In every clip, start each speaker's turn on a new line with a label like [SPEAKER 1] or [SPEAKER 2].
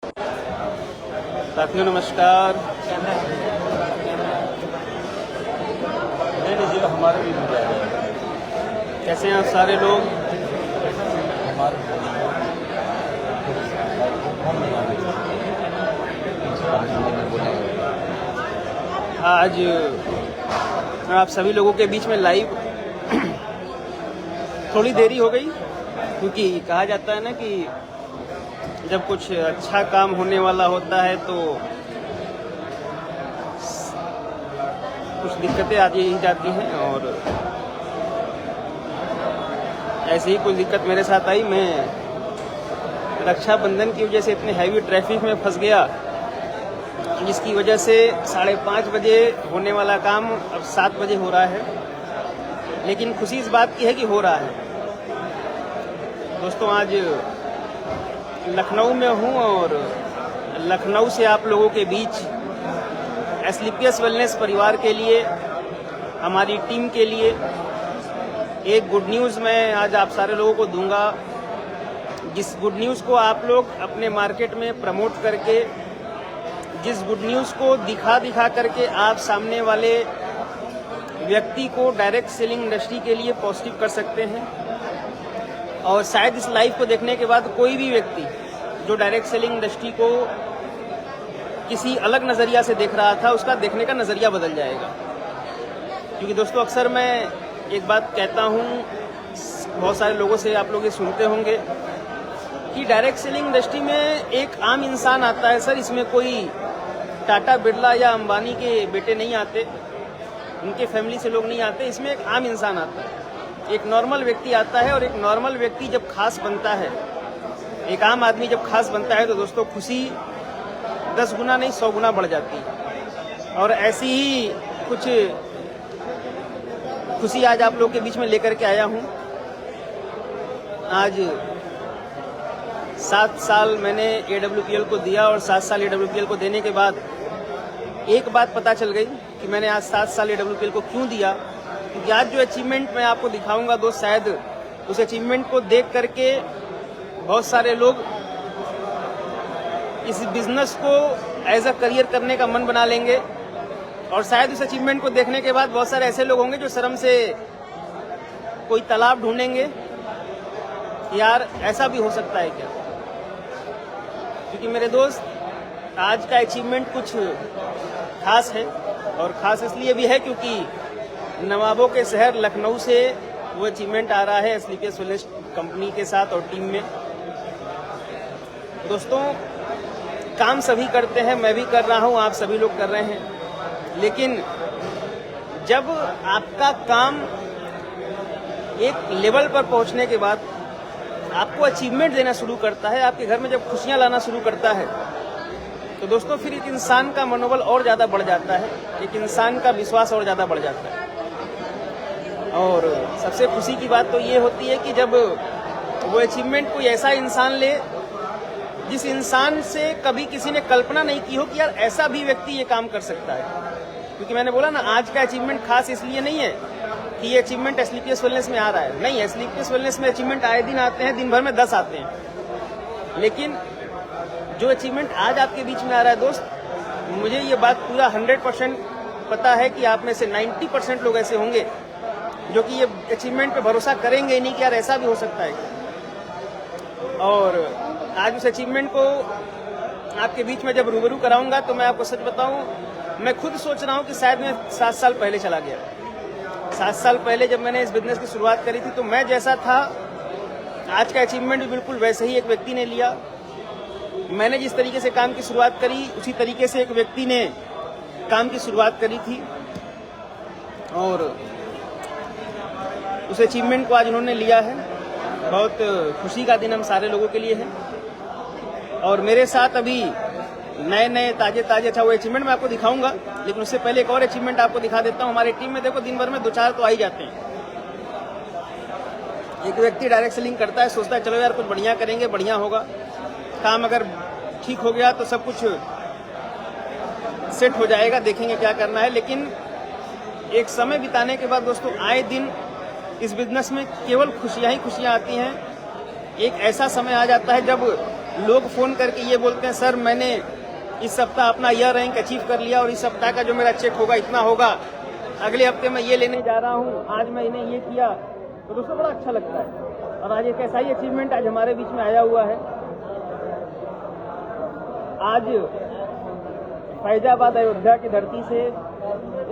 [SPEAKER 1] साथियों नमस्कार। नहीं जी हमारे भी मिल जाएगा। कैसे हैं आप सारे लोग? आज आप सभी लोगों के बीच में लाइव थोड़ी देरी हो गई, क्योंकि कहा जाता है ना कि जब कुछ अच्छा काम होने वाला होता है तो कुछ दिक्कतें आ ही जाती हैं, और ऐसे ही कुछ दिक्कत मेरे साथ आई। मैं रक्षाबंधन की वजह से इतने हैवी ट्रैफिक में फंस गया, जिसकी वजह से 5:30 बजे होने वाला काम अब 7 बजे हो रहा है। लेकिन खुशी इस बात की है कि हो रहा है। दोस्तों आज लखनऊ में हूँ और लखनऊ से आप लोगों के बीच एस्क्लेपियस वेलनेस परिवार के लिए, हमारी टीम के लिए एक गुड न्यूज़ मैं आज आप सारे लोगों को दूंगा, जिस गुड न्यूज़ को आप लोग अपने मार्केट में प्रमोट करके, जिस गुड न्यूज़ को दिखा करके आप सामने वाले व्यक्ति को डायरेक्ट सेलिंग इंडस्ट्री के लिए पॉजिटिव कर सकते हैं। और शायद इस लाइव को देखने के बाद कोई भी व्यक्ति जो डायरेक्ट सेलिंग इंडस्ट्री को किसी अलग नज़रिया से देख रहा था, उसका देखने का नज़रिया बदल जाएगा। क्योंकि दोस्तों अक्सर मैं एक बात कहता हूँ, बहुत सारे लोगों से आप लोग ये सुनते होंगे कि डायरेक्ट सेलिंग इंडस्ट्री में एक आम इंसान आता है। सर इसमें कोई टाटा बिरला या अंबानी के बेटे नहीं आते, उनके फैमिली से लोग नहीं आते, इसमें एक आम इंसान आता है, एक नॉर्मल व्यक्ति आता है। और एक नॉर्मल व्यक्ति जब खास बनता है, एक आम आदमी जब खास बनता है, तो दोस्तों खुशी 10 गुना नहीं 100 गुना बढ़ जाती है। और ऐसी ही कुछ खुशी आज आप लोग के बीच में लेकर के आया हूँ। आज 7 साल मैंने AWPL को दिया, और 7 साल AWPL को देने के बाद एक बात पता चल गई कि मैंने आज 7 साल AWPL को क्यों दिया। क्योंकि आज जो अचीवमेंट मैं आपको दिखाऊंगा दोस्त, शायद उस अचीवमेंट को देख करके बहुत सारे लोग इस बिजनेस को एज अ करियर करने का मन बना लेंगे। और शायद उस अचीवमेंट को देखने के बाद बहुत सारे ऐसे लोग होंगे जो शर्म से कोई तालाब ढूंढेंगे, यार ऐसा भी हो सकता है क्या। क्योंकि मेरे दोस्त आज का अचीवमेंट कुछ खास है, और खास इसलिए भी है क्योंकि नवाबों के शहर लखनऊ से वो अचीवमेंट आ रहा है एस्क्लेपियस वेलनेस कंपनी के साथ और टीम में। दोस्तों काम सभी करते हैं, मैं भी कर रहा हूँ, आप सभी लोग कर रहे हैं। लेकिन जब आपका काम एक लेवल पर पहुँचने के बाद आपको अचीवमेंट देना शुरू करता है, आपके घर में जब खुशियाँ लाना शुरू करता है, तो दोस्तों फिर एक इंसान का मनोबल और ज़्यादा बढ़ जाता है, एक इंसान का विश्वास और ज़्यादा बढ़ जाता है। और सबसे खुशी की बात तो ये होती है कि जब वो अचीवमेंट कोई ऐसा इंसान ले जिस इंसान से कभी किसी ने कल्पना नहीं की हो कि यार ऐसा भी व्यक्ति ये काम कर सकता है। क्योंकि मैंने बोला ना, आज का अचीवमेंट खास इसलिए नहीं है कि ये अचीवमेंट एस्क्लेपियस वेलनेस में आ रहा है, नहीं, एस्क्लेपियस वेलनेस में अचीवमेंट आए दिन आते हैं, दिन भर में 10 आते हैं। लेकिन जो अचीवमेंट आज आपके बीच में आ रहा है दोस्त, मुझे ये बात पूरा 100% पता है कि आप में से 90% लोग ऐसे होंगे जो कि ये अचीवमेंट पे भरोसा करेंगे नहीं कि यार ऐसा भी हो सकता है। और आज उस अचीवमेंट को आपके बीच में जब रूबरू कराऊंगा तो मैं आपको सच बताऊं, मैं खुद सोच रहा हूं कि शायद मैं 7 साल पहले चला गया। 7 साल पहले जब मैंने इस बिजनेस की शुरुआत करी थी, तो मैं जैसा था आज का अचीवमेंट भी बिल्कुल वैसे ही एक व्यक्ति ने लिया। मैंने जिस तरीके से काम की शुरुआत करी, उसी तरीके से एक व्यक्ति ने काम की शुरुआत करी थी, और उस अचीवमेंट को आज उन्होंने लिया है। बहुत खुशी का दिन हम सारे लोगों के लिए है। और मेरे साथ अभी नए ताजे अच्छा वो अचीवमेंट मैं आपको दिखाऊंगा, लेकिन उससे पहले एक और अचीवमेंट आपको दिखा देता हूँ। हमारी टीम में देखो दिन भर में 2-4 तो आ ही जाते हैं। एक व्यक्ति डायरेक्ट सेलिंग करता है, सोचता है चलो यार कुछ बढ़िया करेंगे, बढ़िया होगा, काम अगर ठीक हो गया तो सब कुछ सेट हो जाएगा, देखेंगे क्या करना है। लेकिन एक समय बिताने के बाद दोस्तों आए दिन इस बिजनेस में केवल खुशियां ही खुशियां आती हैं। एक ऐसा समय आ जाता है जब लोग फ़ोन करके ये बोलते हैं सर मैंने इस सप्ताह अपना यह रैंक अचीव कर लिया और इस सप्ताह का जो मेरा चेक होगा इतना होगा, अगले हफ्ते मैं ये लेने जा रहा हूँ, आज मैं इन्हें ये किया, तो दोस्तों बड़ा अच्छा लगता है। और आज एक ऐसा ही अचीवमेंट आज हमारे बीच में आया हुआ है। आज फैजाबाद अयोध्या की धरती से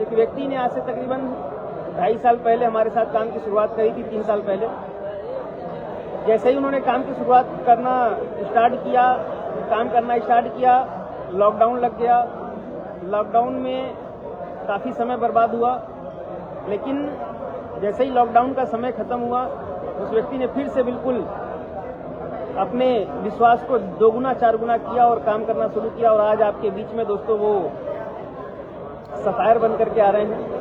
[SPEAKER 1] एक व्यक्ति ने आज से तकरीबन 2.5 साल पहले हमारे साथ काम की शुरुआत करी थी, 3 साल पहले। जैसे ही उन्होंने काम की शुरुआत करना स्टार्ट किया, लॉकडाउन लग गया। लॉकडाउन में काफ़ी समय बर्बाद हुआ, लेकिन जैसे ही लॉकडाउन का समय खत्म हुआ, उस व्यक्ति ने फिर से बिल्कुल अपने विश्वास को 2 गुना 4 गुना किया और काम करना शुरू किया। और आज आपके बीच में दोस्तों वो सफायर बन करके आ रहे हैं।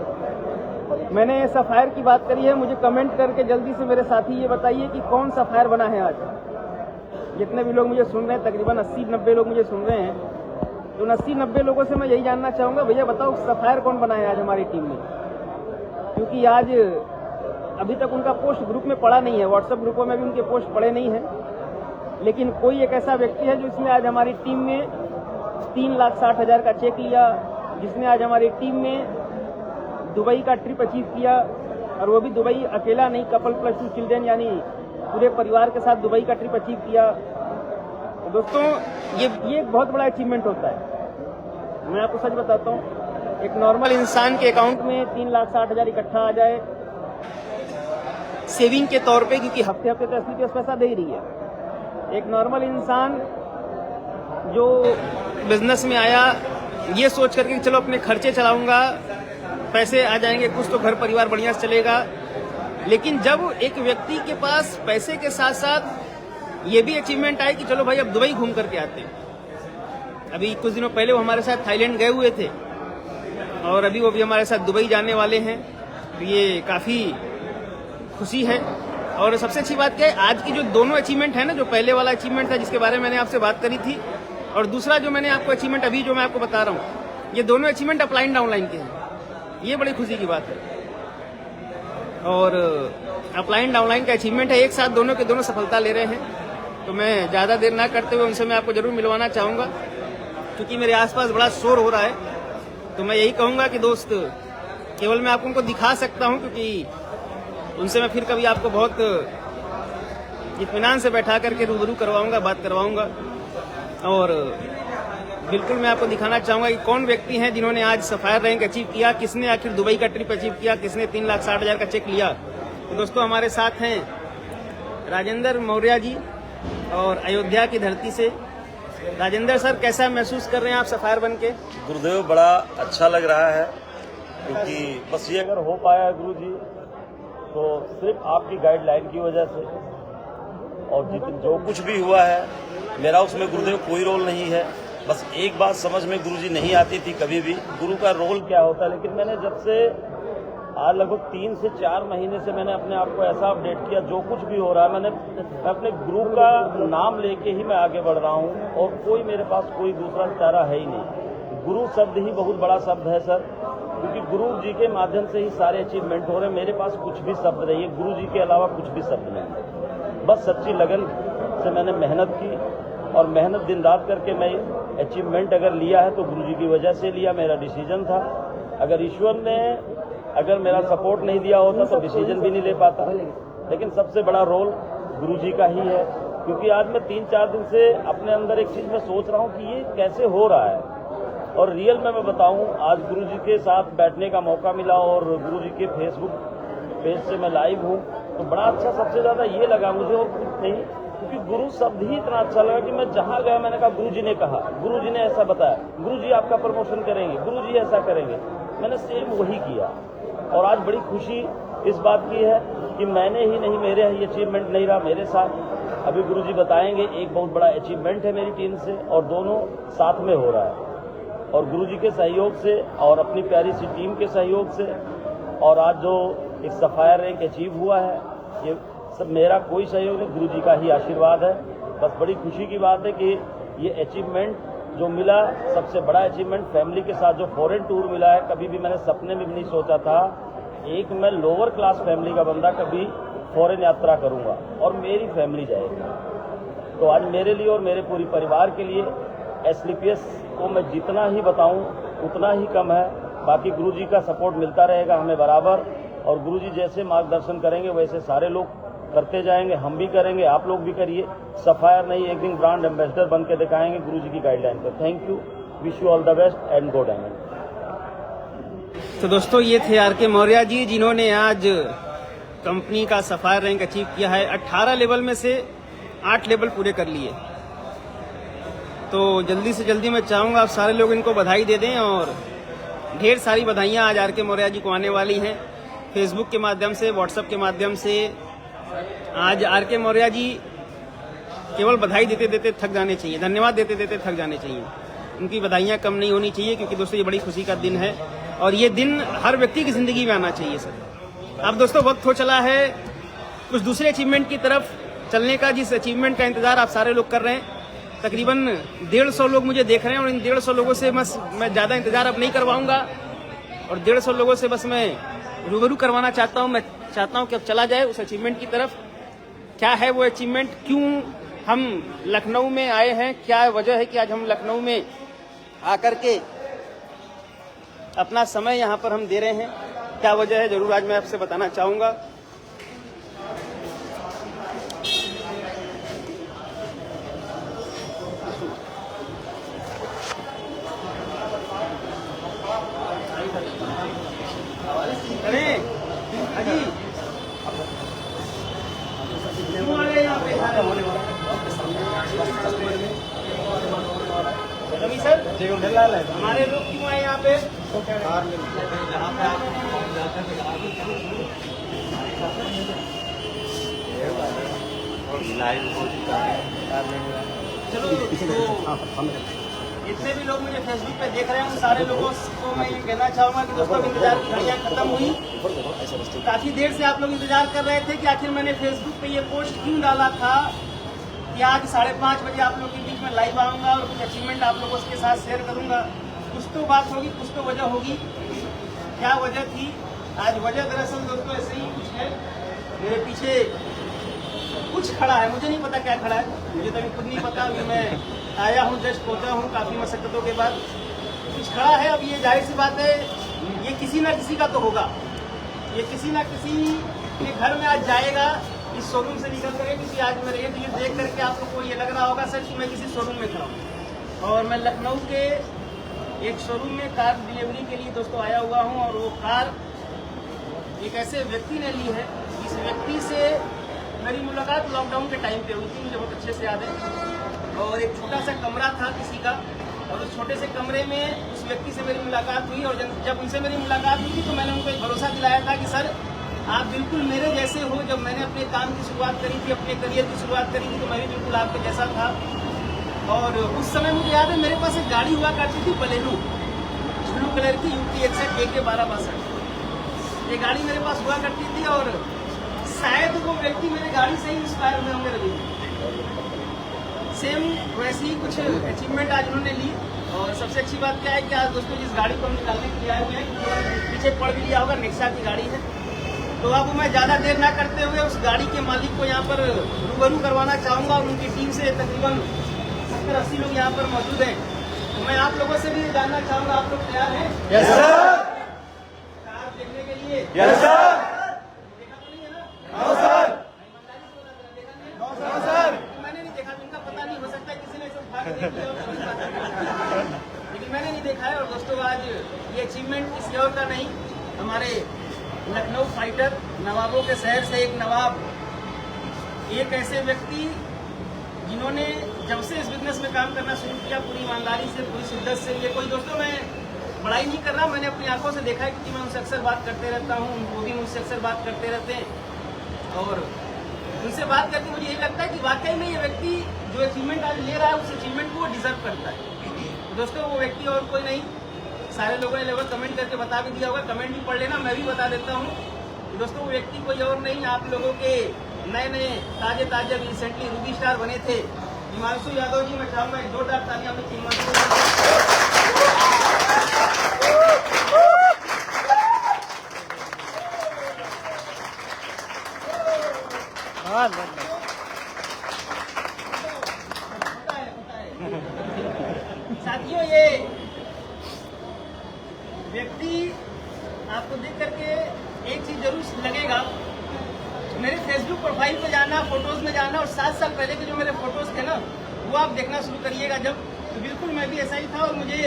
[SPEAKER 1] मैंने सफायर की बात करी है, मुझे कमेंट करके जल्दी से मेरे साथी ये बताइए कि कौन सफायर बना है आज। जितने भी लोग मुझे सुन रहे हैं, तकरीबन 80-90 लोग मुझे सुन रहे हैं, तो 80-90 लोगों से मैं यही जानना चाहूँगा, भैया बताओ सफायर कौन बना है आज हमारी टीम में। क्योंकि आज अभी तक उनका पोस्ट ग्रुप में पड़ा नहीं है, व्हाट्सएप ग्रुपों में भी उनके पोस्ट पड़े नहीं हैं, लेकिन कोई एक ऐसा व्यक्ति है जो इसने आज हमारी टीम में 3,60,000 का चेक लिया, जिसने आज हमारी टीम में दुबई का ट्रिप अचीव किया, और वो भी दुबई अकेला नहीं, कपल प्लस 2 चिल्ड्रेन यानी पूरे परिवार के साथ दुबई का ट्रिप अचीव किया। तो दोस्तों ये एक बहुत बड़ा अचीवमेंट होता है। मैं आपको सच बताता हूँ, एक नॉर्मल इंसान के अकाउंट में 3,60,000 इकट्ठा आ जाए सेविंग के तौर पे, क्योंकि हफ्ते हफ्ते तो एसपीपीएस पैसा दे ही रही है। एक नॉर्मल इंसान जो बिजनेस में आया ये सोच करके कि चलो अपने खर्चे चलाऊंगा, पैसे आ जाएंगे कुछ तो घर परिवार बढ़िया से चलेगा, लेकिन जब एक व्यक्ति के पास पैसे के साथ साथ ये भी अचीवमेंट आए कि चलो भाई अब दुबई घूम करके आते हैं। अभी कुछ दिनों पहले वो हमारे साथ थाईलैंड गए हुए थे और अभी वो भी हमारे साथ दुबई जाने वाले हैं, तो ये काफ़ी खुशी है। और सबसे अच्छी बात क्या है, आज की जो दोनों अचीवमेंट है ना, जो पहले वाला अचीवमेंट था जिसके बारे में मैंने आपसे बात करी थी, और दूसरा जो मैंने आपको अचीवमेंट अभी जो मैं आपको बता रहा हूँ, ये दोनों अचीवमेंट अपलाइन डाउनलाइन के हैं। ये बड़ी खुशी की बात है। और अपलाइन डाउनलाइन का अचीवमेंट है, एक साथ दोनों के दोनों सफलता ले रहे हैं। तो मैं ज़्यादा देर ना करते हुए उनसे मैं आपको जरूर मिलवाना चाहूँगा, क्योंकि मेरे आसपास बड़ा शोर हो रहा है। तो मैं यही कहूँगा कि दोस्त, केवल मैं आपको उनको दिखा सकता हूँ, क्योंकि उनसे मैं फिर कभी आपको बहुत इत्मीनान से बैठा करके रूबरू करवाऊँगा, बात करवाऊँगा। और बिल्कुल मैं आपको दिखाना चाहूँगा कि कौन व्यक्ति हैं जिन्होंने आज सफायर रैंक अचीव किया, किसने आखिर दुबई का ट्रिप अचीव किया, किसने 3,60,000 का चेक लिया। तो दोस्तों हमारे साथ हैं राजेंद्र मौर्य जी, और अयोध्या की धरती से। राजेंद्र सर, कैसा महसूस कर रहे हैं आप सफायर बन के?
[SPEAKER 2] गुरुदेव, बड़ा अच्छा लग रहा है, क्योंकि बस ये अगर हो पाया गुरु जी तो सिर्फ आपकी गाइडलाइन की वजह से, और जो कुछ भी हुआ है मेरा उसमें गुरुदेव कोई रोल नहीं है। बस एक बात समझ में गुरु जी नहीं आती थी कभी भी, गुरु का रोल क्या होता है, लेकिन मैंने जब से आज लगभग 3 से 4 महीने से मैंने अपने आप को ऐसा अपडेट किया, जो कुछ भी हो रहा है मैं अपने गुरु का नाम लेके ही मैं आगे बढ़ रहा हूँ, और कोई मेरे पास कोई दूसरा चारा है ही नहीं। गुरु शब्द ही बहुत बड़ा शब्द है सर, क्योंकि गुरु जी के माध्यम से ही सारे अचीवमेंट हो रहे हैं। मेरे पास कुछ भी शब्द नहीं है, गुरु जी के अलावा कुछ भी शब्द नहीं है। बस सच्ची लगन से मैंने मेहनत की, और मेहनत दिन रात करके मैं अचीवमेंट अगर लिया है तो गुरु जी की वजह से लिया, मेरा डिसीजन था। अगर ईश्वर ने अगर मेरा सपोर्ट नहीं दिया होता तो डिसीजन भी नहीं ले पाता। लेकिन सबसे बड़ा रोल गुरु जी का ही है, क्योंकि आज मैं 3-4 दिन से अपने अंदर एक चीज़ में सोच रहा हूँ कि ये कैसे हो रहा है। और रियल में मैं बताऊँ, आज गुरु जी के साथ बैठने का मौका मिला और गुरु जी के फेसबुक पेज से मैं लाइव हूँ, तो बड़ा अच्छा सबसे ज़्यादा ये लगा मुझे, और कुछ नहीं, क्योंकि गुरु शब्द ही इतना अच्छा लगा कि मैं जहाँ गया मैंने कहा गुरु जी ने कहा, गुरु जी ने ऐसा बताया, गुरु जी आपका प्रमोशन करेंगे, गुरु जी ऐसा करेंगे। मैंने सेम वही किया, और आज बड़ी खुशी इस बात की है कि मैंने ही नहीं, मेरे ये अचीवमेंट नहीं रहा मेरे साथ, अभी गुरु जी बताएंगे, एक बहुत बड़ा अचीवमेंट है मेरी टीम से, और दोनों साथ में हो रहा है। और गुरु जी के सहयोग से और अपनी प्यारी सी टीम के सहयोग से, और आज जो एक सफायर रैंक अचीव हुआ है, ये सब मेरा कोई सहयोग नहीं, गुरु जी का ही आशीर्वाद है। बस बड़ी खुशी की बात है कि ये अचीवमेंट जो मिला, सबसे बड़ा अचीवमेंट फैमिली के साथ जो फॉरेन टूर मिला है, कभी भी मैंने सपने में भी नहीं सोचा था एक मैं लोअर क्लास फैमिली का बंदा कभी फॉरेन यात्रा करूंगा और मेरी फैमिली जाएगी। तो आज मेरे लिए और मेरे पूरी परिवार के लिए एसलीपीएस को मैं जितना ही बताऊं उतना ही कम है। बाकी गुरुजी का सपोर्ट मिलता रहेगा हमें बराबर, और गुरुजी जैसे मार्गदर्शन करेंगे वैसे सारे लोग करते जाएंगे, हम भी करेंगे, आप लोग भी करिए। सफायर नहीं, एक दिन ब्रांड एम्बेसडर बन के दिखाएंगे गुरुजी की गाइडलाइन पर। Thank you, wish you all the best and go diamond.
[SPEAKER 1] तो दोस्तों ये थे आर के मौर्य जी, जिन्होंने आज कंपनी का सफायर रैंक अचीव किया है। 18 लेवल में से 8 लेवल पूरे कर लिए। तो जल्दी से जल्दी मैं चाहूँगा आप सारे लोग इनको बधाई दे दें, और ढेर सारी बधाइयाँ आज आर के मौर्य जी को आने वाली हैं। फेसबुक के माध्यम से, व्हाट्सएप के माध्यम से। आज आर के मौर्य जी केवल बधाई देते देते थक जाने चाहिए, धन्यवाद देते देते थक जाने चाहिए। उनकी बधाइयाँ कम नहीं होनी चाहिए, क्योंकि दोस्तों ये बड़ी खुशी का दिन है, और ये दिन हर व्यक्ति की जिंदगी में आना चाहिए सर। अब दोस्तों वक्त हो चला है कुछ दूसरे अचीवमेंट की तरफ चलने का, जिस अचीवमेंट का इंतजार आप सारे लोग कर रहे हैं। तकरीबन 150 लोग मुझे देख रहे हैं, और इन 150 लोगों से बस मैं ज़्यादा इंतजार अब नहीं करवाऊंगा, और 150 लोगों से बस मैं रूबरू करवाना चाहता हूं। मैं चाहता हूं कि अब चला जाए उस अचीवमेंट की तरफ। क्या है वो अचीवमेंट, क्यों हम लखनऊ में आए हैं, क्या वजह है कि आज हम लखनऊ में आकर के अपना समय यहाँ पर हम दे रहे हैं, क्या वजह है, जरूर आज मैं आपसे बताना चाहूँगा। अरे अजी क्यों आ रहे हैं यहाँ पे? रवि सर, हमारे लोग क्यों आए यहाँ पे? चलो, जितने भी लोग मुझे फेसबुक पे देख रहे हैं उन सारे लोगों को मैं ये कहना चाहूंगा कि दोस्तों इंतजार की घड़ियां खत्म हुई। काफी देर से आप लोग इंतजार कर रहे थे कि आखिर मैंने फेसबुक पे ये पोस्ट क्यों डाला था कि आज 5:30 बजे आप लोग के बीच में लाइव आऊंगा और कुछ अचीवमेंट आप लोगों के साथ शेयर करूंगा। कुछ तो बात होगी, कुछ तो वजह होगी। क्या वजह थी? आज वजह दरअसल दोस्तों ऐसे ही कुछ है। मेरे पीछे कुछ खड़ा है, मुझे नहीं पता क्या खड़ा है, मुझे तो अभी खुद नहीं पता। अभी मैं आया हूँ, जस्ट पहुँचा हूँ काफ़ी मशक्कतों के बाद। कुछ खड़ा है, अब ये जाहिर सी बात है, ये किसी ना किसी का तो होगा। ये किसी ना किसी के घर में आज जाएगा इस शोरूम से निकल कर, क्योंकि आज मेरे ये देख करके आप लोग को ये लग रहा होगा सर कि मैं किसी शोरूम में खड़ा हूँ। और मैं लखनऊ के एक शोरूम में कार डिलीवरी के लिए दोस्तों आया हुआ हूँ, और वो कार एक ऐसे व्यक्ति ने ली है। इस व्यक्ति से मेरी मुलाकात लॉकडाउन के टाइम पे हुई थी, मुझे बहुत अच्छे से याद है। और एक छोटा सा कमरा था किसी का, और उस छोटे से कमरे में उस व्यक्ति से मेरी मुलाकात हुई। और जब उनसे मेरी मुलाकात हुई थी तो मैंने उनको एक भरोसा दिलाया था कि सर आप बिल्कुल मेरे जैसे हो। जब मैंने अपने काम की शुरुआत करी थी, अपने करियर की शुरुआत करी थी, तो मैं भी बिल्कुल आपके जैसा था। और उस समय मुझे याद है मेरे पास एक गाड़ी हुआ करती थी बलेनो, ब्लू कलर की UT 61 AK 1262। ये गाड़ी मेरे पास हुआ करती थी, और शायद वो व्यक्ति मेरे गाड़ी से ही इंस्पायर हुए होंगे रवि। सेम वैसे ही कुछ अचीवमेंट आज उन्होंने ली। और सबसे अच्छी बात क्या है कि आज दोस्तों जिस गाड़ी को हम निकालने के लिए आए हुए हैं, पीछे पड़ भी लिया होगा, नेक्सा की गाड़ी है। तो अब मैं ज़्यादा देर ना करते हुए उस गाड़ी के मालिक को यहाँ पर रूबरू करवाना चाहूँगा, और उनकी टीम से तकरीबन 70-80 लोग यहाँ पर मौजूद हैं। तो मैं आप लोगों से भी जानना चाहूँगा, आप लोग तैयार हैं?
[SPEAKER 2] Yes sir.
[SPEAKER 1] कार देखने के लिए?
[SPEAKER 2] Yes sir.
[SPEAKER 1] देखा तो नहीं है ना?
[SPEAKER 2] No sir.
[SPEAKER 1] No sir. मैंने नहीं देखा, इनका पता नहीं, हो सकता है किसी ने इसे उठा के देख लिया हो, लेकिन मैंने नहीं देखा है। और दोस्तों आज ये अचीवमेंट किसी और का नहीं, हमारे लखनऊ फाइटर, नवाबों के शहर से एक नवाब, एक ऐसे व्यक्ति जिन्होंने जब से इस बिजनेस में काम करना शुरू किया पूरी ईमानदारी से, पूरी शिद्दत से। ये कोई दोस्तों मैं बड़ाई नहीं कर रहा, मैंने अपनी आंखों से देखा है, क्योंकि मैं उनसे अक्सर बात करते रहता हूँ, वो भी मुझसे अक्सर बात करते रहते हैं। और उनसे बात करके मुझे यही लगता है कि वाकई में ये व्यक्ति जो अचीवमेंट आज ले रहा है उस अचीवमेंट को वो डिजर्व करता है। दोस्तों वो व्यक्ति और कोई नहीं, सारे लोगों ने लगभग कमेंट करके बता भी दिया होगा, कमेंट भी पढ़ लेना, मैं भी बता देता हूँ। दोस्तों वो व्यक्ति कोई और नहीं, आप लोगों के नए ताजे रिसेंटली रूबी स्टार बने थे हिमांशु यादव जी। मैं चाहूँगा एक जोरदार तालियां में हिमांशु। साथियों, ये व्यक्ति आपको देख करके एक चीज जरूर लगेगा, मेरे फेसबुक प्रोफाइल पे जाना, फोटोज में जाना और 7 साल पहले के जो मेरे फोटोज थे ना, वो आप देखना शुरू करिएगा। जब तो बिल्कुल मैं भी ऐसा ही था और मुझे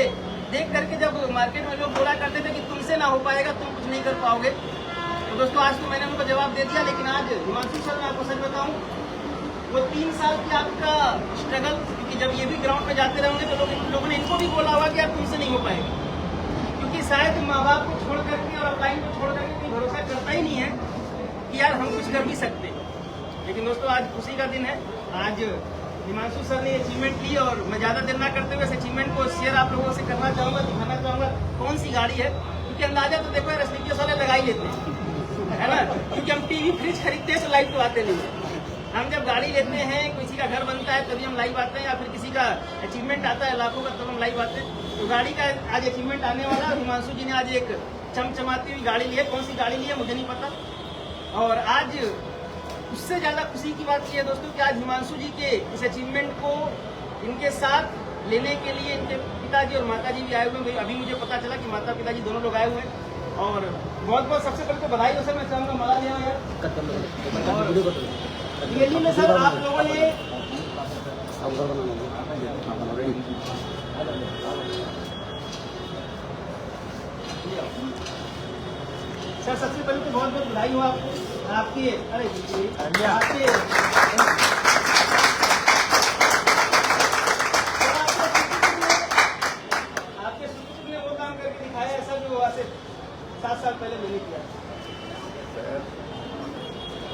[SPEAKER 1] देख करके जब मार्केट में लोग बोला करते थे कि तुमसे ना हो पाएगा, तुम कुछ नहीं कर पाओगे, तो दोस्तों आज तो मैंने उनको जवाब दे दिया। लेकिन आज हिमांशु सर, मैं आपको सच बताऊं, वो 3 साल की आपका स्ट्रगल, क्योंकि जब ये भी ग्राउंड में जाते रहेंगे तो लोगों ने इनको भी बोला होगा कि यार तुमसे नहीं हो पाएगा, क्योंकि शायद माँ बाप को छोड़ करके और अपलाइन को छोड़ करके कोई भरोसा करता ही नहीं है कि यार हम कुछ कर भी सकते हैं। लेकिन दोस्तों आज खुशी का दिन है। आज हिमांशु सर ने अचीवमेंट ली और मैं ज्यादा देर ना करते हुए इस अचीवमेंट को शेयर आप लोगों से करना चाहूंगा, दिखाना चाहूंगा कौन सी गाड़ी है, क्योंकि अंदाजा तो देखो यार स्लीपर्स वाले लगा ही लेते हैं, है ना, क्योंकि हम टीवी फ्रिज खरीदते हैं तो लाइव तो आते नहीं है। हम जब गाड़ी लेते हैं, किसी का घर बनता है तभी हम लाइव आते हैं, या फिर किसी का अचीवमेंट आता है लाखों का तब हम लाइव आते हैं। तो गाड़ी का आज अचीवमेंट आने वाला है। हिमांशु जी ने आज एक चमचमाती हुई गाड़ी ली है, कौन सी गाड़ी ली है मुझे नहीं पता। और आज उससे ज्यादा खुशी की बात यह है दोस्तों कि आज हिमांशु जी के इस अचीवमेंट को इनके साथ लेने के लिए इनके पिताजी और माताजी भी आए हुए हैं। अभी मुझे पता चला कि माता पिताजी दोनों लोग आए हुए हैं और बहुत बहुत सबसे पहले तो बधाई हो सर, मैं चाहूंगा माला ले आओ यार। रियली में सर आप लोगों ने सर सबसे पहले तो बहुत बहुत बधाई हो आपको, आपके अरे आपके सुपुत्र ने वो काम करके दिखाया ऐसा जो आज से 7 साल पहले मैंने किया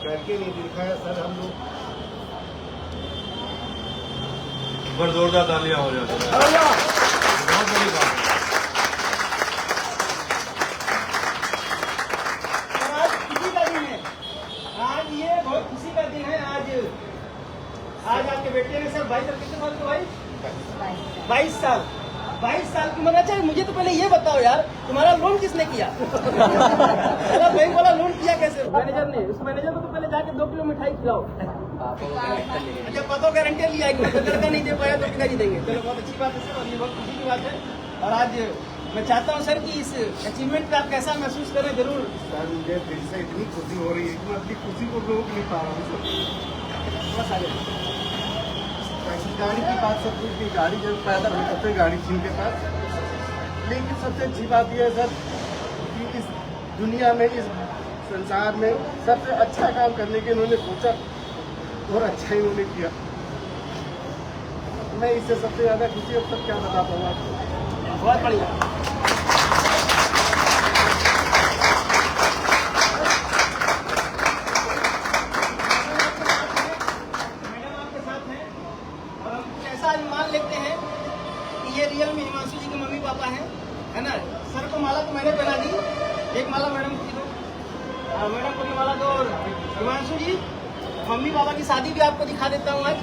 [SPEAKER 3] करके नहीं दिखाया सर। हम लोग पर जोरदार तालियां हो जाती है, बहुत बड़ी बात है।
[SPEAKER 1] आज खुशी का दिन है, आज ये बहुत खुशी का दिन है। आज आपके बेटे ने सर 22 कितने साल के भाई 22 साल की उम्र। अच्छा मुझे तो पहले ये बताओ यार, तुम्हारा लोन किसने किया? मेरा बैंक वाला लोन किया कैसे? मैनेजर ने। उस मैनेजर को तो पहले जाके 2 किलो मिठाई खिलाओ। अच्छा पतो गारंटी लिया कि लड़का नहीं दे पाया तो पिताजी देंगे। चलो बहुत अच्छी बात है सर, और ये बहुत खुशी की बात है। और आज मैं चाहता हूँ सर कि इस अचीवमेंट पे आप कैसा महसूस करें जरूर।
[SPEAKER 3] सर मुझे दिल से इतनी खुशी हो रही है कि मैं अपनी खुशी को रोक नहीं पा रहा हूँ।
[SPEAKER 1] बस आगे
[SPEAKER 3] ऐसी गाड़ी की बात सब कुछ नहीं, गाड़ी जब पैदा हुई तब से गाड़ी थी उनके पास। लेकिन सबसे अच्छी बात यह है सर कि इस दुनिया में, इस संसार में सबसे अच्छा काम करने के उन्होंने सोचा और अच्छा ही उन्होंने किया। मैं इससे सबसे ज्यादा खुशी अब तक क्या बता पाऊँ आपको।
[SPEAKER 1] बहुत बढ़िया। मैडम आपके साथ हैं और हम कुछ ऐसा अनुमान लेते हैं कि ये रियल में हिमांशु जी के मम्मी पापा हैं, है ना। सर को माला तो मैंने पहना दी, एक माला मैडम को दो, मैडम को भी माला दो। और हिमांशु जी मम्मी पापा की शादी भी आपको दिखा देता हूँ आज।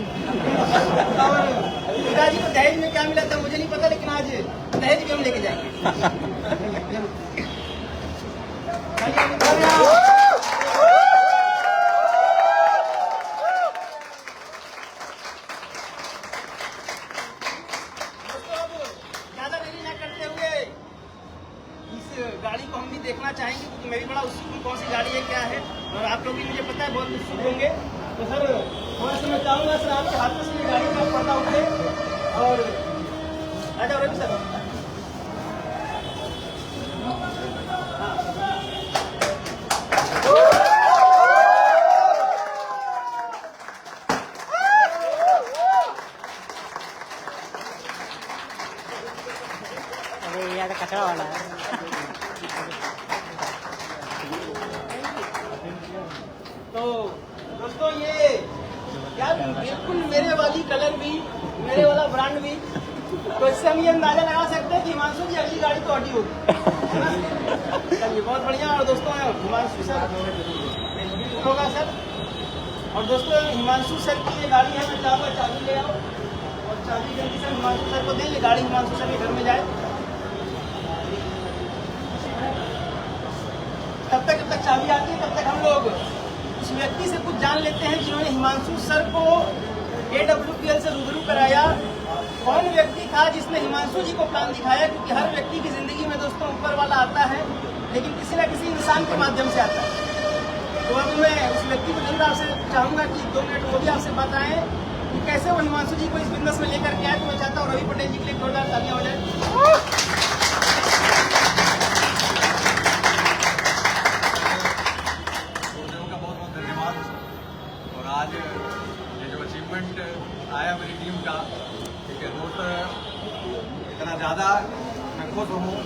[SPEAKER 1] और पिताजी को दहेज में क्या मिला था मुझे नहीं पता, लेकिन आज दहेज भी हम लेके जाएंगे। दोस्तों अब ज्यादा देरी ना करते हुए इस गाड़ी को हम भी देखना चाहेंगे, क्योंकि मैं भी बड़ा उत्सुक हूँ कौन सी गाड़ी है क्या है, और आप लोग भी मुझे पता है बहुत उत्सुक होंगे। तो सर थोड़ा सा मैं चाहूँगा सर आपके हाथों से ये गाड़ी का पर्दा उठे और आ जाओ रवि सर।
[SPEAKER 4] अरे यार कचरा वाला है।
[SPEAKER 1] तो दोस्तों ये यार बिल्कुल मेरे वाली कलर भी, मेरे वाला ब्रांड भी, तो इससे हम ये अंदाजा लगा सकते हैं कि हिमांशु की अगली गाड़ी तो ऑडी होगी। चलिए बहुत बढ़िया। और दोस्तों हिमांशु सर होगा सर, और दोस्तों हिमांशु सर की ये गाड़ी है, मैं चाहूँगा चाबी ले आओ और चाबी जल्दी से हिमांशु सर को दें। ये गाड़ी हिमांशु सर के घर में जाए, तब तक चाबी आती है, तब तक हम लोग उस व्यक्ति से कुछ जान लेते हैं जिन्होंने हिमांशु सर को AWPL से रूबरू कराया कौन व्यक्ति था जिसने हिमांशु जी को प्लान दिखाया, क्योंकि हर व्यक्ति की जिंदगी में दोस्तों ऊपर वाला आता है, लेकिन किसी न किसी इंसान के माध्यम से आता है। तो अभी मैं उस व्यक्ति को जरूर आपसे चाहूंगा कि 2 मिनट वो भी आपसे बताएं कि कैसे वो हिमांशु जी को इस बिजनेस में लेकर के आए। तो मैं चाहता हूँ रवि पटेल जी के लिए जोरदार तालियां हो जाए।
[SPEAKER 5] और आज ये जो अचीवमेंट आया मेरी टीम का, ठीक है दोस्त, इतना ज़्यादा मैं खुश हूँ,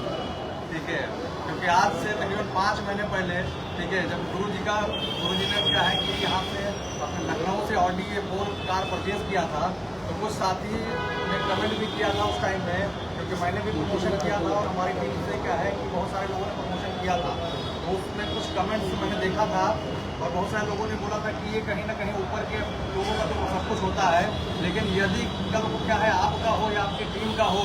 [SPEAKER 5] ठीक है, क्योंकि आज से तकरीबन 5 महीने पहले, ठीक है, जब गुरु जी ने क्या है कि यहाँ से अपने लखनऊ से ऑडी A4 कार परचेज किया था, तो कुछ साथी ने कमेंट भी किया था उस टाइम में, क्योंकि मैंने भी प्रमोशन किया था और हमारी टीम से क्या है कि बहुत सारे लोगों ने प्रमोशन किया था। तो उसमें कुछ कमेंट्स मैंने देखा था और बहुत सारे लोगों ने बोला था कि ये कहीं ना कहीं ऊपर के लोगों का तो सब कुछ होता है, लेकिन यदि कल को क्या है आपका हो या आपकी टीम का हो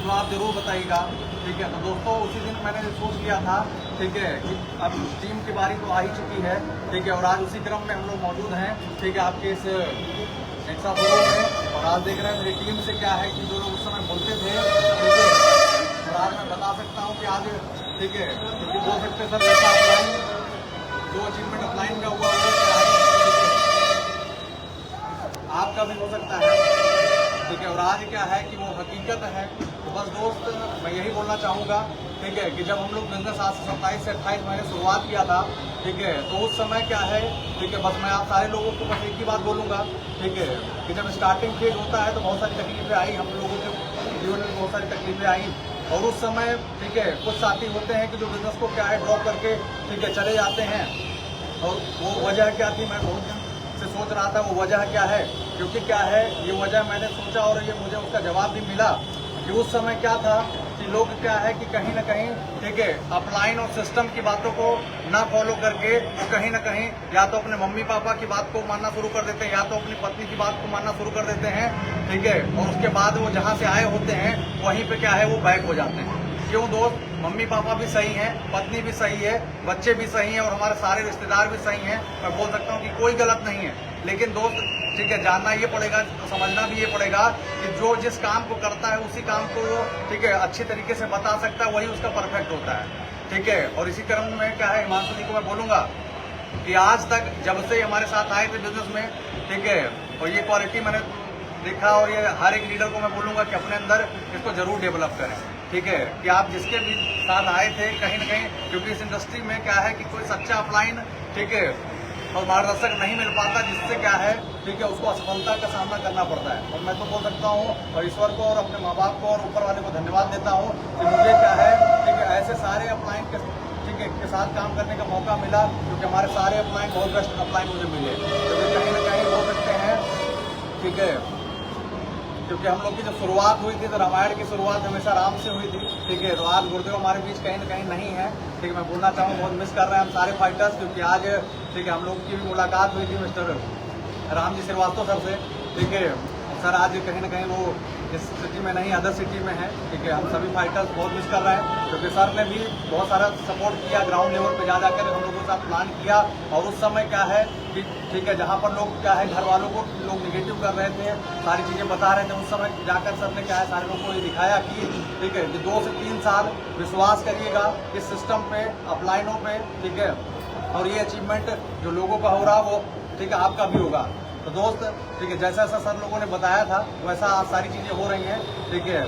[SPEAKER 5] तो आप जरूर बताइएगा, ठीक है। तो दोस्तों उसी दिन मैंने सोच लिया था, ठीक है, कि अब टीम की बारी तो आ ही चुकी है, ठीक है, और आज उसी क्रम में हम लोग मौजूद हैं, ठीक है, आपके इस नेक्सा फोरो में। और आज देख रहे हैं मेरी टीम से क्या है कि जो लोग उस समय बोलते थे, ठीक है, और आज मैं बता सकता हूँ कि आज, ठीक है, क्योंकि बोल सकते सर जैसा अपलाइन जो अचीवमेंट अपलाइन का हुआ वो क्या है, आपका भी हो सकता है, ठीक है। और आज क्या है कि वो हकीकत है। तो बस दोस्त मैं यही बोलना चाहूँगा, ठीक है, कि जब हम लोग बिजनेस आज 27 से 28 महीने शुरुआत किया था, ठीक है, तो उस समय क्या है, ठीक है, बस मैं आप सारे लोगों को बस एक ही बात बोलूँगा, ठीक है, कि जब स्टार्टिंग फेज होता है तो बहुत सारी तकलीफें आई, हम लोगों के जीवन में बहुत सारी तकलीफें आई। और उस समय, ठीक है, कुछ साथी होते हैं कि जो बिजनेस को क्या है ड्रॉप करके, ठीक है, चले जाते हैं। और वो वजह क्या थी, मैं बहुत दिन से सोच रहा था वो वजह क्या है, क्योंकि क्या है ये वजह मैंने सोचा और ये मुझे उसका जवाब भी मिला कि उस समय क्या था कि लोग क्या है कि कहीं ना कहीं, ठीक है, अपलाइन और सिस्टम की बातों को ना फॉलो करके वो कहीं ना कहीं या तो अपने मम्मी पापा की बात को मानना शुरू कर देते हैं या तो अपनी पत्नी की बात को मानना शुरू कर देते हैं, ठीक है, और उसके बाद वो जहाँ से आए होते हैं वहीं पे क्या है वो बैक हो जाते हैं। क्यों दोस्त, मम्मी पापा भी सही हैं, पत्नी भी सही है, बच्चे भी सही हैं और हमारे सारे रिश्तेदार भी सही हैं, मैं बोल सकता हूँ कि कोई गलत नहीं है। लेकिन दोस्त, ठीक है, जानना ये पड़ेगा, समझना भी ये पड़ेगा कि जो जिस काम को करता है उसी काम को वो, ठीक है, अच्छी तरीके से बता सकता है, वही उसका परफेक्ट होता है, ठीक है। और इसी क्रम में क्या है, हिमांशु जी को मैं बोलूँगा कि आज तक जब से हमारे साथ आए थे बिजनेस में, ठीक है, और ये क्वालिटी मैंने देखा और ये हर एक लीडर को मैं बोलूँगा कि अपने अंदर इसको जरूर डेवलप करें, ठीक है, कि आप जिसके भी साथ आए थे कहीं ना कहीं, क्योंकि इस इंडस्ट्री में क्या है कि कोई सच्चा अपलाइन, ठीक है, और मार्गदर्शक नहीं मिल पाता, जिससे क्या है, ठीक है, उसको असफलता का सामना करना पड़ता है। और मैं तो बोल सकता हूँ और ईश्वर को और अपने माँ बाप को और ऊपर वाले को धन्यवाद देता हूँ कि मुझे क्या है, ठीक है, ऐसे सारे अपलाइन के, ठीक है, के साथ काम करने का मौका मिला, क्योंकि हमारे सारे अपलाइन बहुत बेस्ट अपलाइन मुझे मिले, क्योंकि कहीं ना कहीं बोल सकते हैं, ठीक है, क्योंकि हम लोग की जब शुरुआत हुई थी तो रामायण की शुरुआत हमेशा राम से हुई थी, ठीक है। तो आज गुरुदेव हमारे बीच कहीं ना कहीं नहीं है, ठीक है, मैं बोलना चाहूँ बहुत मिस कर रहे हैं हम सारे फाइटर्स, क्योंकि आज, ठीक है, हम लोग की भी मुलाकात हुई थी मिस्टर राम जी श्रीवास्तव सर से, ठीक है। सर आज कहीं ना कहीं वो इस सिटी में नहीं अदर सिटी में है, ठीक है, हम सभी फाइटर्स बहुत मिस कर रहे हैं, क्योंकि सर ने भी बहुत सारा सपोर्ट किया, ग्राउंड लेवल पे जा जाकर हम लोगों के साथ प्लान किया। और उस समय क्या है कि, ठीक है, जहाँ पर लोग क्या है घर वालों को लोग निगेटिव कर रहे थे, सारी चीज़ें बता रहे थे, उस समय जाकर सर ने क्या है सारे लोगों को ये दिखाया कि, ठीक है, 2 से 3 साल विश्वास करिएगा इस सिस्टम पे, अपलाइनों पे, ठीक है, और ये अचीवमेंट जो लोगों का हो रहा वो, ठीक है, आपका भी होगा। तो दोस्त, ठीक है, जैसा जैसा सर लोगों ने बताया था वैसा आज सारी चीज़ें हो रही हैं, ठीक है।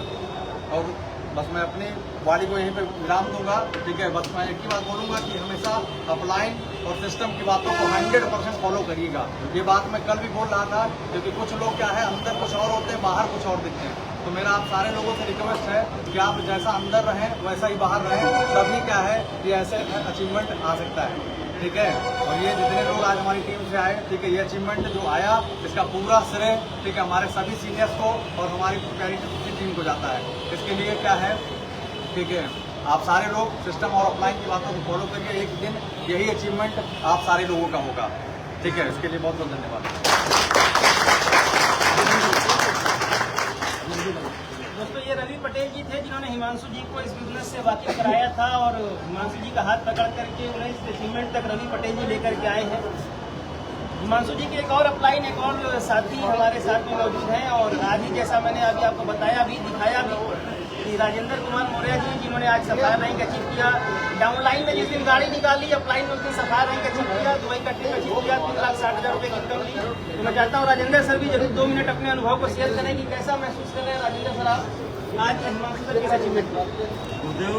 [SPEAKER 5] और बस मैं अपनी वाणी को यहीं पे विराम दूंगा, ठीक है। बस मैं एक ही बात बोलूँगा कि हमेशा अपलाइन और सिस्टम की बातों को 100% फॉलो करिएगा। ये बात मैं कल भी बोल रहा था, क्योंकि कुछ लोग क्या है अंदर कुछ और होते हैं, बाहर कुछ और दिखते हैं। तो मेरा आप सारे लोगों से रिक्वेस्ट है कि आप जैसा अंदर रहें वैसा ही बाहर रहें, तभी क्या है कि ऐसे अचीवमेंट आ सकता है, ठीक है। और ये जितने लोग आज हमारी टीम से आए, ठीक है, ये अचीवमेंट जो आया इसका पूरा श्रेय, ठीक है, हमारे सभी सीनियर्स को और हमारी प्यारी टीम को जाता है। इसके लिए क्या है, ठीक है, आप सारे लोग सिस्टम और अपलाइन की बातों को फॉलो करिए, एक दिन यही अचीवमेंट आप सारे लोगों का होगा, ठीक है। इसके लिए बहुत बहुत धन्यवाद।
[SPEAKER 1] दोस्तों ये रवि पटेल जी थे जिन्होंने हिमांशु जी को इस बिजनेस से वाकिफ कराया था और हिमांशु जी का हाथ पकड़ करके उन्हें इस अचीवमेंट तक रवि पटेल जी लेकर के आए हैं। हिमांशु जी के एक और अपलाइन, एक और साथी हमारे साथ में मौजूद हैं और आज ही जैसा मैंने अभी आपको बताया भी, दिखाया भी कि राजेंद्र कुमार मौर्य जी जिन्होंने आज सफायर रैंक अचीव किया। डाउनलाइन में जिस दिन गाड़ी निकाली, अपलाइन में उस दिन सफायर रैंक अचीव किया, दुबई का ट्रिप अचीव किया, 3,60,000 रुपये की इनकम ली। तो मैं चाहता हूँ राजेंद्र सर भी जरूर 2 मिनट अपने अनुभव को शेयर करें कि कैसा महसूस कर रहे हैं राजेंद्र सर आप आज हिमांशु सर के अचीवमेंट।
[SPEAKER 2] गुरुदेव,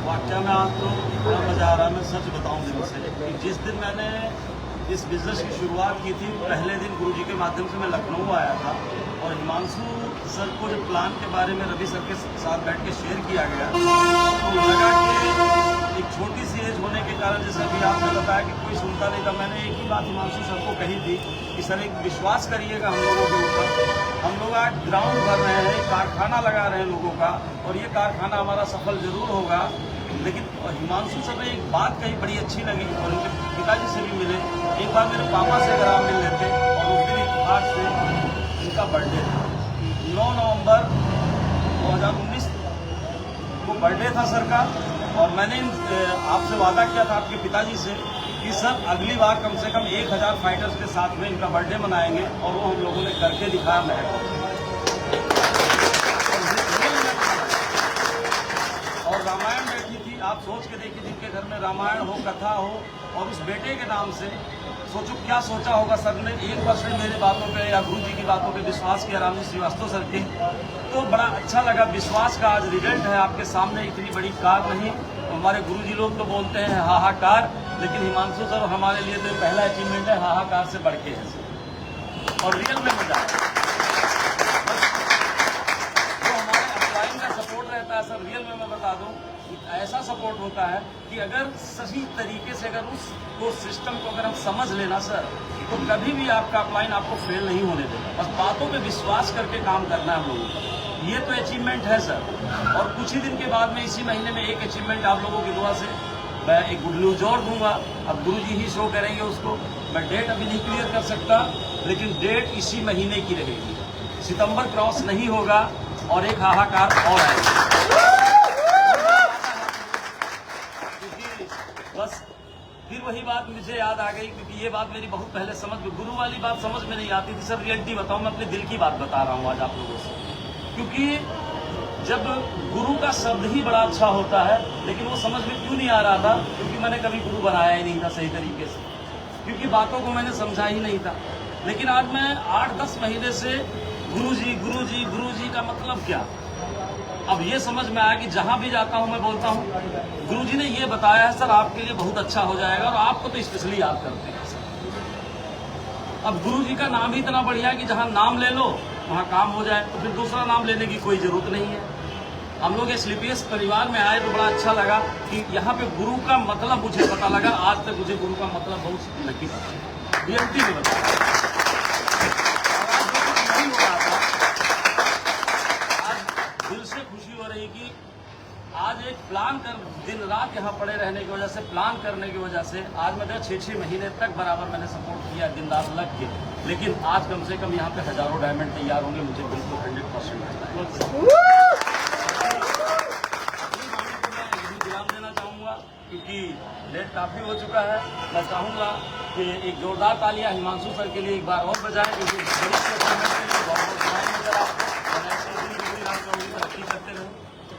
[SPEAKER 2] वाकया में आज तो बड़ा मजा आ रहा है। मैं सच बताऊं दिल से कि जिस दिन मैंने इस बिजनेस की शुरुआत की थी, पहले दिन गुरुजी के माध्यम से मैं लखनऊ आया था और हिमांशु सर को जब प्लान के बारे में रवि सर के साथ बैठ के शेयर किया गया तो लगा कि एक छोटी सी एज होने के कारण, जैसे अभी आपने बताया कि कोई सुनता नहीं था, मैंने एक ही बात हिमांशु सर को कही थी कि सर एक विश्वास करिएगा हम लोगों के ऊपर। हम लोग आज ग्राउंड भर रहे हैं, कारखाना लगा रहे हैं लोगों का, और ये कारखाना हमारा सफल जरूर होगा। लेकिन हिमांशु सर ने एक बात कही बड़ी अच्छी लगी और उनके पिताजी से भी मिले। एक बार मेरे पापा से अगर आप मिल लेते, और उस दिन इत्तेफाक से उनका बर्थडे था, 9 नवंबर 2019 को बर्थडे था सर का। और मैंने आपसे वादा किया था आपके पिताजी से कि सर अगली बार कम से कम 1000 फाइटर्स के साथ में इनका बर्थडे मनाएंगे, और वो हम लोगों ने करके दिखाया। मैं और रामायण बैठी थी, आप सोच के देखिए जिनके घर में रामायण हो, कथा हो, और उस बेटे के नाम से सोचो क्या सोचा होगा सर ने। 1% मेरे बातों पे या गुरु जी की बातों पे विश्वास किया रामजी श्रीवास्तव सर के, तो बड़ा अच्छा लगा। विश्वास का आज रिजल्ट है आपके सामने। इतनी बड़ी कार नहीं, हमारे गुरु जी लोग तो बोलते हैं हाहाकार, लेकिन हिमांशु सर हमारे लिए तो पहला अचीवमेंट है, हाहाकार से बढ़ के है सर, और रियल में मजा है। जो हमारे अपलाइन का सपोर्ट रहता है सर, रियल में मैं बता दूं, ऐसा सपोर्ट होता है कि अगर सही तरीके से अगर उसको सिस्टम को अगर हम समझ लेना सर, तो कभी भी आपका अपलाइन आपको फेल नहीं होने देगा। बस बातों पे विश्वास करके काम करना है हम लोगों को। ये तो अचीवमेंट है सर। और कुछ ही दिन के बाद में, इसी महीने में एक अचीवमेंट आप लोगों की दुआ से मैं एक गुड न्यूज और दूंगा। अब गुरु जी ही शो करेंगे उसको, मैं डेट अभी नहीं क्लियर कर सकता, लेकिन डेट इसी महीने की रहेगी। सितंबर क्रॉस नहीं होगा और एक हाहाकार और आएगा। बस फिर वही बात मुझे याद आ गई, क्योंकि ये बात मेरी बहुत पहले समझ में, गुरु वाली बात समझ में नहीं आती थी सर। रियलिटी बताऊं, मैं अपने दिल की बात बता रहा हूं आज आप लोगों से, क्योंकि जब गुरु का शब्द ही बड़ा अच्छा होता है, लेकिन वो समझ में क्यों नहीं आ रहा था, क्योंकि मैंने कभी गुरु बनाया ही नहीं था सही तरीके से, क्योंकि बातों को मैंने समझा ही नहीं था। लेकिन आज मैं 8-10 महीने से गुरु जी गुरु जी गुरु जी का मतलब क्या, अब ये समझ में आया कि जहां भी जाता हूं मैं बोलता हूं गुरु जी ने ये बताया है सर, आपके लिए बहुत अच्छा हो जाएगा, और आपको तो स्पेशली याद करते हैं सर। अब गुरु जी का नाम ही इतना बढ़िया है कि जहां नाम ले लो वहां काम हो जाए, तो फिर दूसरा नाम लेने की कोई जरूरत नहीं है। हम लोग स्लीपियस परिवार में आए तो बड़ा अच्छा लगा कि यहाँ पे गुरु का मतलब मुझे पता लगा। आज तक मुझे गुरु का मतलब बहुत नहीं पता, रियलिटी में बताया। दिल से खुशी हो रही कि आज एक प्लान कर, दिन रात यहाँ पड़े रहने की वजह से, प्लान करने की वजह से आज मैं 6-6 महीने तक बराबर मैंने सपोर्ट किया, दिन रात लग के। लेकिन आज कम से कम यहाँ पे हजारों डायमंड तैयार होंगे, मुझे बिल्कुल 100% लगता है। विराम देना चाहूँगा क्योंकि लेट काफ़ी हो चुका है। मैं चाहूँगा कि एक जोरदार तालियां हिमांशु सर के लिए एक बार और बजाएं, क्योंकि बड़ी परफॉर्मेंस के लिए बहुत बधाई नजर आपको, और ऐसे ही तरक्की करते रहें।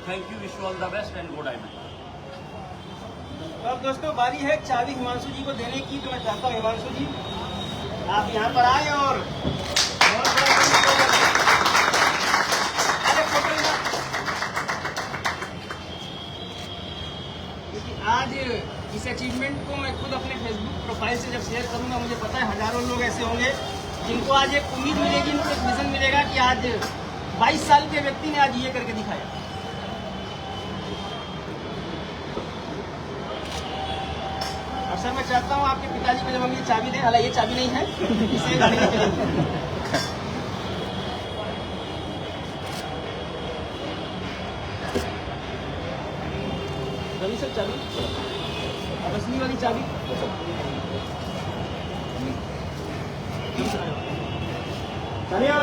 [SPEAKER 2] Thank you, wish you all the best and go diamond.
[SPEAKER 1] तो अब दोस्तों बारी है चाबी हिमांशु जी को देने की, तो मैं चाहता हूँ हिमांशु जी आप यहाँ पर आए और क्योंकि आज इस अचीवमेंट को मैं खुद अपने फेसबुक प्रोफाइल से जब शेयर करूंगा, मुझे पता है हजारों लोग ऐसे होंगे जिनको आज एक उम्मीद मिलेगी, उनको एक विजन मिलेगा कि आज 22 साल के व्यक्ति ने आज ये करके दिखाया। और सर मैं चाहता हूँ आपके पिताजी को जब हम ये चाबी दें, हालांकि ये चाबी नहीं है, इसे गाड़ी में चलेगी। रवि सर चाबी, अब असली वाली चाबी तालियां।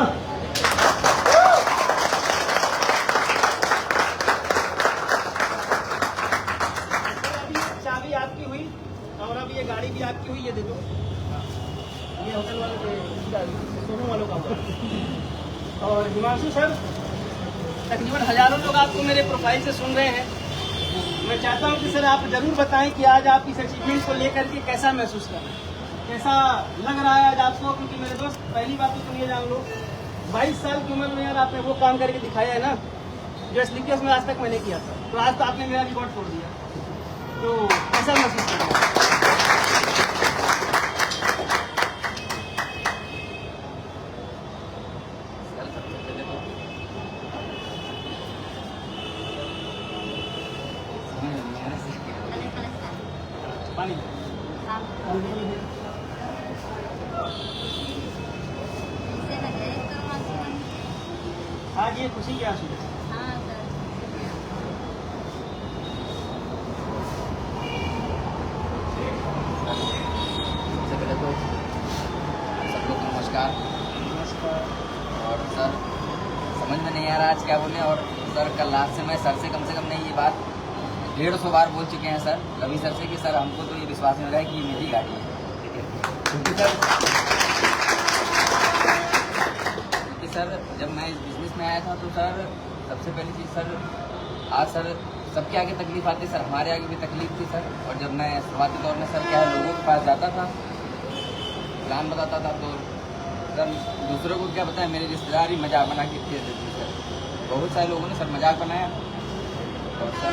[SPEAKER 1] चाबी आपकी हुई और अब ये गाड़ी भी आपकी हुई, ये दे दो। ये ये होटल वालों के शोरूम वालों का हुआ। और हिमांशु सर, तकरीबन हजारों लोग आपको मेरे प्रोफाइल से सुन रहे हैं। मैं चाहता हूं कि सर आप जरूर बताएं कि आज आप इस अचीवमेंट को लेकर के कैसा महसूस कर रहे हैं, कैसा लग रहा है आज आपको। क्योंकि मेरे दोस्त, पहली बात तो सुनिए जान लो, 22 साल की उम्र में यार आपने वो काम करके दिखाया है ना जो स्लीपर्स में आज तक मैंने किया था। तो आज तो आपने मेरा रिकॉर्ड तोड़ दिया, तो कैसा महसूस कर रहे हैं? पानी आज ये खुशी के आंसू है।
[SPEAKER 6] सबसे पहले तो सबको नमस्कार। और सर समझ में नहीं आ रहा आज क्या बोले। और सर कल रात से मैं सर से कम नहीं ये बात 150 बार बोल चुके हैं सर, रवि सर से, कि सर हमको तो ये विश्वास नहीं हो रहा है कि ये मेरी गाड़ी है। ठीक है, क्योंकि सर जब मैं इस बिजनेस में आया था तो सर सबसे पहली चीज़ सर, आज सर सबके आगे तकलीफ आती, सर हमारे आगे भी तकलीफ थी सर। और जब मैं शुरुआती दौर में सर क्या है लोगों के पास जाता था, प्लान बताता था, तो सर दूसरों को क्या बताया, मेरे रिश्तेदार ही मजाक बना के दे देते थे सर। बहुत सारे लोगों ने सर मजाक बनाया। और सर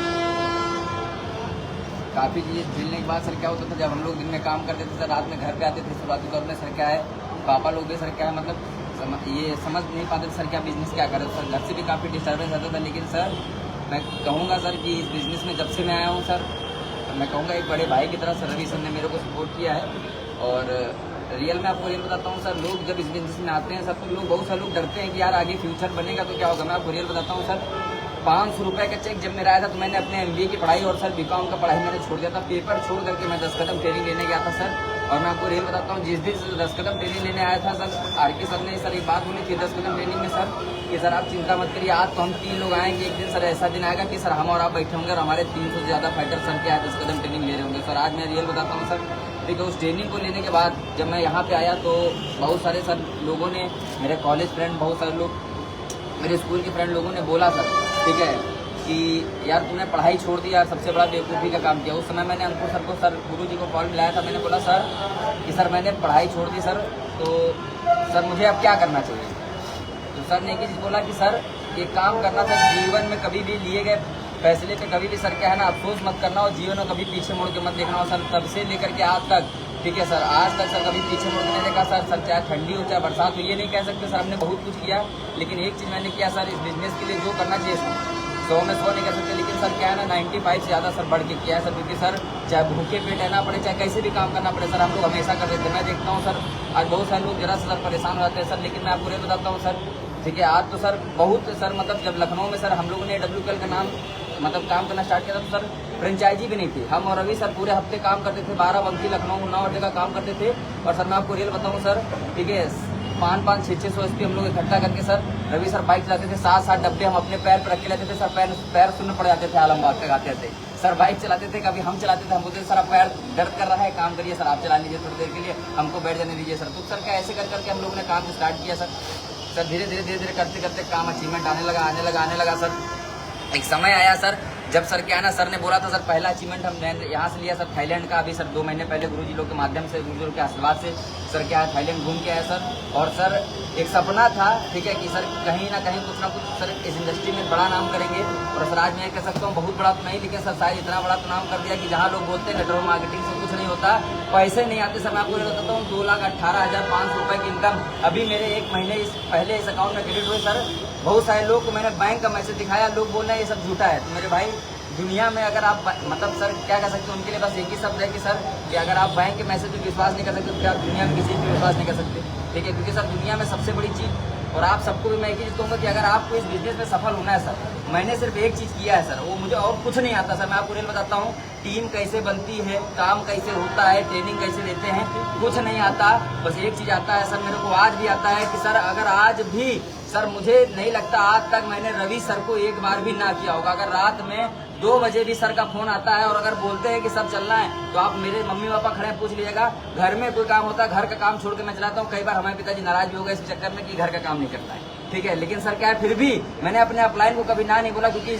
[SPEAKER 6] काफ़ी चीज़ें झेलने के बाद सर क्या होता था, जब हम लोग दिन में काम करते थे सर, रात में घर पे आते थे शुरुआती दौर में सर क्या है, पापा लोग भी सर क्या है मतलब ये समझ नहीं पाते थे सर क्या बिजनेस क्या करे। सर घर से भी काफ़ी डिस्टर्बेंस आता था। लेकिन सर मैं कहूँगा सर कि इस बिज़नेस में जब से मैं आया हूँ सर, मैं कहूँगा एक बड़े भाई की तरह सर रवि सर ने मेरे को सपोर्ट किया है। और रियल में आपको रियल बताता हूँ सर, लोग जब इस बिजनेस में आते हैं सर तो लोग, बहुत सारे लोग डरते हैं कि यार आगे फ्यूचर बनेगा तो क्या होगा। मैं आपको रियल बताता हूँ सर, 500 रुपये का चेक जब मेरा आया था तो मैंने अपने MBA की पढ़ाई और सर BCom का पढ़ाई मैंने छोड़ दिया था। पेपर छोड़ करके मैं 10 कदम ट्रेनिंग लेने गया था सर। और मैं आपको रियल बताता हूँ, जिस दिन 10 कदम ट्रेनिंग लेने आया था सर, RK सर ने सर एक बात बोली थी 10 कदम ट्रेनिंग में सर, कि सर आप चिंता मत करिए, आज तो हम 3 लोग आएंगे, एक दिन सर ऐसा दिन आएगा कि सर हम और आप बैठे होंगे और हमारे 300 से ज़्यादा फाइटर सर के 10 कदम ट्रेनिंग ले रहे होंगे सर। आज मैं रियल बताता हूँ सर, ठीक है, उस ट्रेनिंग को लेने के बाद जब मैं यहाँ पे आया तो बहुत सारे सर लोगों ने, मेरे कॉलेज फ्रेंड, बहुत सारे लोग, मेरे स्कूल के फ्रेंड लोगों ने बोला सर, ठीक है, कि यार तूने पढ़ाई छोड़ दी यार, सबसे बड़ा बेवकूफ़ी का काम किया। उस समय मैंने अंकुर सर को, सर गुरुजी को कॉल मिलाया था, मैंने बोला सर कि सर मैंने पढ़ाई छोड़ दी सर, तो सर मुझे अब क्या करना चाहिए। तो सर ने एक ही चीज़ बोला कि सर एक काम करना था, जीवन में कभी भी लिए गए फैसले पे कभी भी सर क्या है ना अफसोस मत करना, और जीवन में कभी पीछे मुड़ के मत देखना। और सर तब से लेकर के आज तक, ठीक है सर, आज तक सर कभी पीछे मुड़ के नहीं देखा सर। सर चाहे ठंडी हो चाहे बरसात हो, ये नहीं कह सकते सर हमने बहुत कुछ किया, लेकिन एक चीज़ मैंने किया सर, इस बिजनेस के लिए जो करना चाहिए 100 में 100 नहीं कर सकते, लेकिन सर क्या है ना 95 से ज़्यादा सर बढ़ के किया है सर। क्योंकि सर चाहे भूखे पेट रहना पड़े, चाहे कैसे भी काम करना पड़े सर, हम लोग हमेशा कर देते हैं। मैं देखता हूँ सर आज बहुत सारे लोग जरा से सर परेशान हो जाते हैं सर, लेकिन मैं आपको ये बताता हूँ सर, ठीक है, आज तो सर बहुत सर मतलब जब लखनऊ में सर हम लोगों ने WKL का नाम मतलब काम करना स्टार्ट किया था तो सर फ्रेंचाइजी भी नहीं थी। हम और रवि सर पूरे हफ्ते काम करते थे, 12 बंकी लखनऊ 9 जगह काम करते थे। और सर मैं आपको रियल बताऊँ सर, ठीक है, 500 600 SP हम लोग इकट्ठा करके सर, रवि सर बाइक चलाते थे, 7 डब्बे हम अपने पैर पर रख के लेते थे सर, पैर सुनने पड़ जाते थे आलमबाग तक आते थे सर। बाइक चलाते थे, कभी हम चलाते थे, हम बोलते सर आप पैर दर्द कर रहा है, काम करिए सर, आप चला लीजिए थोड़ी देर के लिए, हमको बैठ जाने दीजिए सर। तो सर क्या ऐसे कर करके हम लोगों ने काम स्टार्ट किया सर। सर धीरे धीरे करते करते काम अचीवमेंट आने लगा सर। एक समय आया सर जब सर क्या है ना, सर ने बोला था सर पहला अचीवमेंट हम यहाँ से लिया सर थाईलैंड का। अभी सर 2 महीने पहले गुरुजी लोग के माध्यम से, गुरुजी लोग के आशीर्वाद से सर क्या है थाईलैंड घूम के आया सर। और सर एक सपना था, ठीक है, कि सर कहीं ना कहीं कुछ ना कुछ सर इस इंडस्ट्री में बड़ा नाम करेंगे। और सर आज मैं कह सकता हूँ बहुत बड़ा तो नहीं, लेकिन सर शायद इतना बड़ा तो नाम कर दिया कि जहाँ लोग बोलते हैं नेटवर्क मार्केटिंग से कुछ नहीं होता, पैसे नहीं आते सर। मैं आपको ये बताता हूँ 2,18,500 रुपये की इनकम अभी मेरे 1 महीने पहले इस अकाउंट में क्रेडिट हुए सर। बहुत सारे लोग को मैंने बैंक का मैसेज दिखाया, लोग बोल रहे हैं ये सब झूठा है। तो मेरे भाई दुनिया में अगर आप मतलब सर क्या कर सकते हैं, उनके लिए बस एक ही शब्द है कि सर कि अगर आप बैंक के मैसेज पर विश्वास नहीं कर सकते तो क्या आप दुनिया में किसी पर विश्वास नहीं कर सकते, ठीक है। क्योंकि सर दुनिया में सबसे बड़ी चीज़, और आप सबको भी मैं एक ही चीज़ कहूँगा कि अगर आपको इस बिजनेस में सफल होना है सर, मैंने सिर्फ एक चीज़ किया है सर, वो मुझे और कुछ नहीं आता सर। मैं आपको रियल बताता हूँ, टीम कैसे बनती है, काम कैसे होता है, ट्रेनिंग कैसे देते हैं, कुछ नहीं आता। बस एक चीज़ आता है सर, मेरे को आज भी आता है कि सर अगर आज भी सर मुझे नहीं लगता आज तक मैंने रवि सर को एक बार भी ना किया होगा। अगर रात में 2 बजे भी सर का फोन आता है और अगर बोलते हैं कि सर चलना है, तो आप मेरे मम्मी पापा खड़े पूछ लीजिएगा, घर में कोई काम होता है घर का काम छोड़ के मैं चलाता हूँ। कई बार हमारे पिताजी नाराज भी हो गए इस चक्कर में कि घर का काम नहीं करता है, ठीक है। लेकिन सर क्या है, फिर भी मैंने अपने अपलाइन को कभी ना नहीं बोला, क्योंकि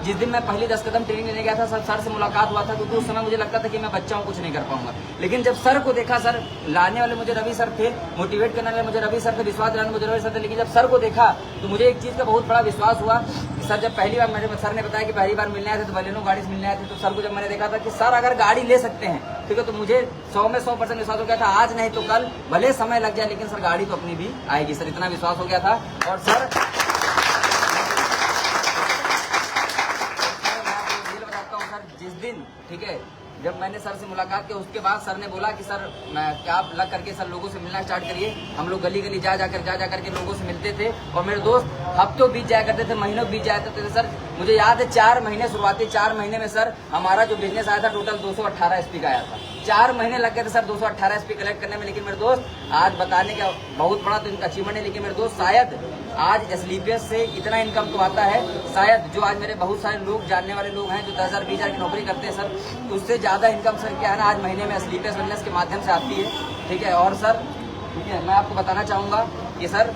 [SPEAKER 6] जिस दिन मैं पहली 10 कदम ट्रेनिंग लेने गया था सर से मुलाकात हुआ था, क्योंकि उस समय मुझे लगता था कि मैं बच्चा हूँ, कुछ नहीं कर पाऊंगा। लेकिन जब सर को देखा, सर लाने वाले मुझे रवि सर थे, मोटिवेट करने वाले मुझे रवि सर थे, विश्वास दिलाने मुझे रवि सर थे। लेकिन जब सर को देखा तो मुझे एक चीज का बहुत बड़ा विश्वास हुआ कि सर जब पहली बार मेरे सर ने बताया कि पहली बार मिलने आए थे तो बलेनो गाड़ी से मिलने आए थे, तो सर को जब मैंने देखा था कि सर अगर गाड़ी ले सकते हैं, ठीक है, तो मुझे 100 में 100% विश्वास हो गया था, आज नहीं तो कल भले समय लग जाए लेकिन सर गाड़ी तो अपनी भी आएगी। सर इतना विश्वास हो गया था। और सर जिस दिन, ठीक है, जब मैंने सर से मुलाकात की उसके बाद सर ने बोला कि सर मैं क्या आप लग करके सर लोगों से मिलना स्टार्ट करिए। हम लोग गली गली जा जाकर के लोगों से मिलते थे और मेरे दोस्त हफ्तों बीत जाया करते थे, महीनों बीत जाया करते थे। सर मुझे याद है 4 महीने, शुरुआती 4 महीने में सर हमारा जो बिजनेस आया था टोटल 218 SP का आया था। 4 महीने लग गए थे सर 218 SP कलेक्ट करने में। लेकिन मेरे दोस्त आज बताने का बहुत बड़ा तो अचीवमेंट है, लेकिन मेरे दोस्त शायद आज SLPS से इतना इनकम तो आता है, शायद जो आज मेरे बहुत सारे लोग जानने वाले लोग हैं जो 10,000 20,000 की नौकरी करते हैं सर, उससे ज्यादा इनकम सर क्या है ना आज महीने में SLPS वेलनेस के माध्यम से आती है, ठीक है। और सर ठीक है, मैं आपको बताना चाहूंगा कि सर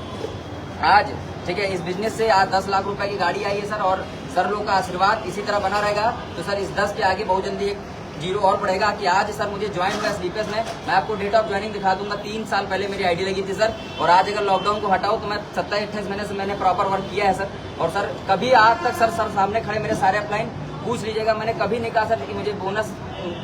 [SPEAKER 6] आज ठीक है इस बिजनेस से आज 10 लाख रुपए की गाड़ी आई है सर, और सर लोग का आशीर्वाद इसी तरह बना रहेगा तो सर इस 10 के आगे बहुत जल्दी एक 0 और बढ़ेगा। कि आज सर मुझे ज्वाइन हुआ SLPS में, मैं आपको डेट ऑफ ज्वाइनिंग दिखा दूंगा। 3 साल पहले मेरी आईडी लगी थी सर, और आज अगर लॉकडाउन को हटाओ तो मैं 27-28 महीने से मैंने प्रॉपर वर्क किया है सर। और सर कभी आज तक सर सामने खड़े मेरे सारे अपलाइन पूछ लीजिएगा, मैंने कभी नहीं कहा सर कि मुझे बोनस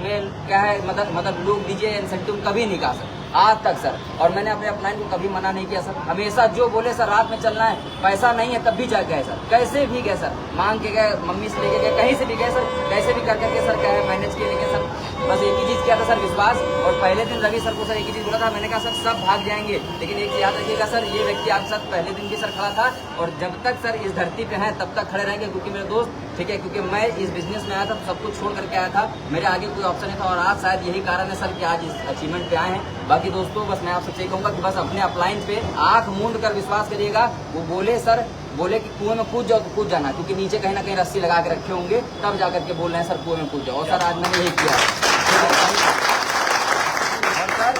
[SPEAKER 6] में क्या है मतलब लोग दीजिए इंसेंटिव, कभी नहीं कहा सर आज तक सर। और मैंने अपने अपलाइन को कभी मना नहीं किया सर, हमेशा जो बोले सर रात में चलना है, पैसा नहीं है तब भी जा गए सर, कैसे भी गए सर, मांग के गए, मम्मी से लेके गए, कहीं से भी गए सर, कैसे भी करके सर क्या है मैनेज किए। लेकिन सर बस एक ही चीज किया था सर, विश्वास। और पहले दिन रवि सर को सर एक ही चीज बोला था, मैंने कहा सर सब भाग जाएंगे लेकिन एक चीज याद रखिएगा सर, ये व्यक्ति आपके साथ पहले दिन भी सर खड़ा था और जब तक सर इस धरती पे है तब तक खड़े रहेंगे, क्योंकि मेरे दोस्त ठीक है, क्योंकि मैं इस बिजनेस में आया था तो सब कुछ छोड़ करके आया था, मेरे आगे कोई ऑप्शन नहीं था। और आज शायद यही कारण है सर कि आज इस अचीवमेंट पे आए हैं। बाकी दोस्तों बस मैं आपसे यही कहूंगा कि बस अपने अपलाइन पे आंख मूंद कर विश्वास करिएगा। वो बोले कि कुएं में कूद जाओ तो कूद जाना, क्योंकि नीचे कहीं ना कहीं रस्सी लगा के रखे होंगे, तब जाकर के बोल रहे हैं सर कुएं में कूद जाओ। और सर आज मैंने यही किया। और सर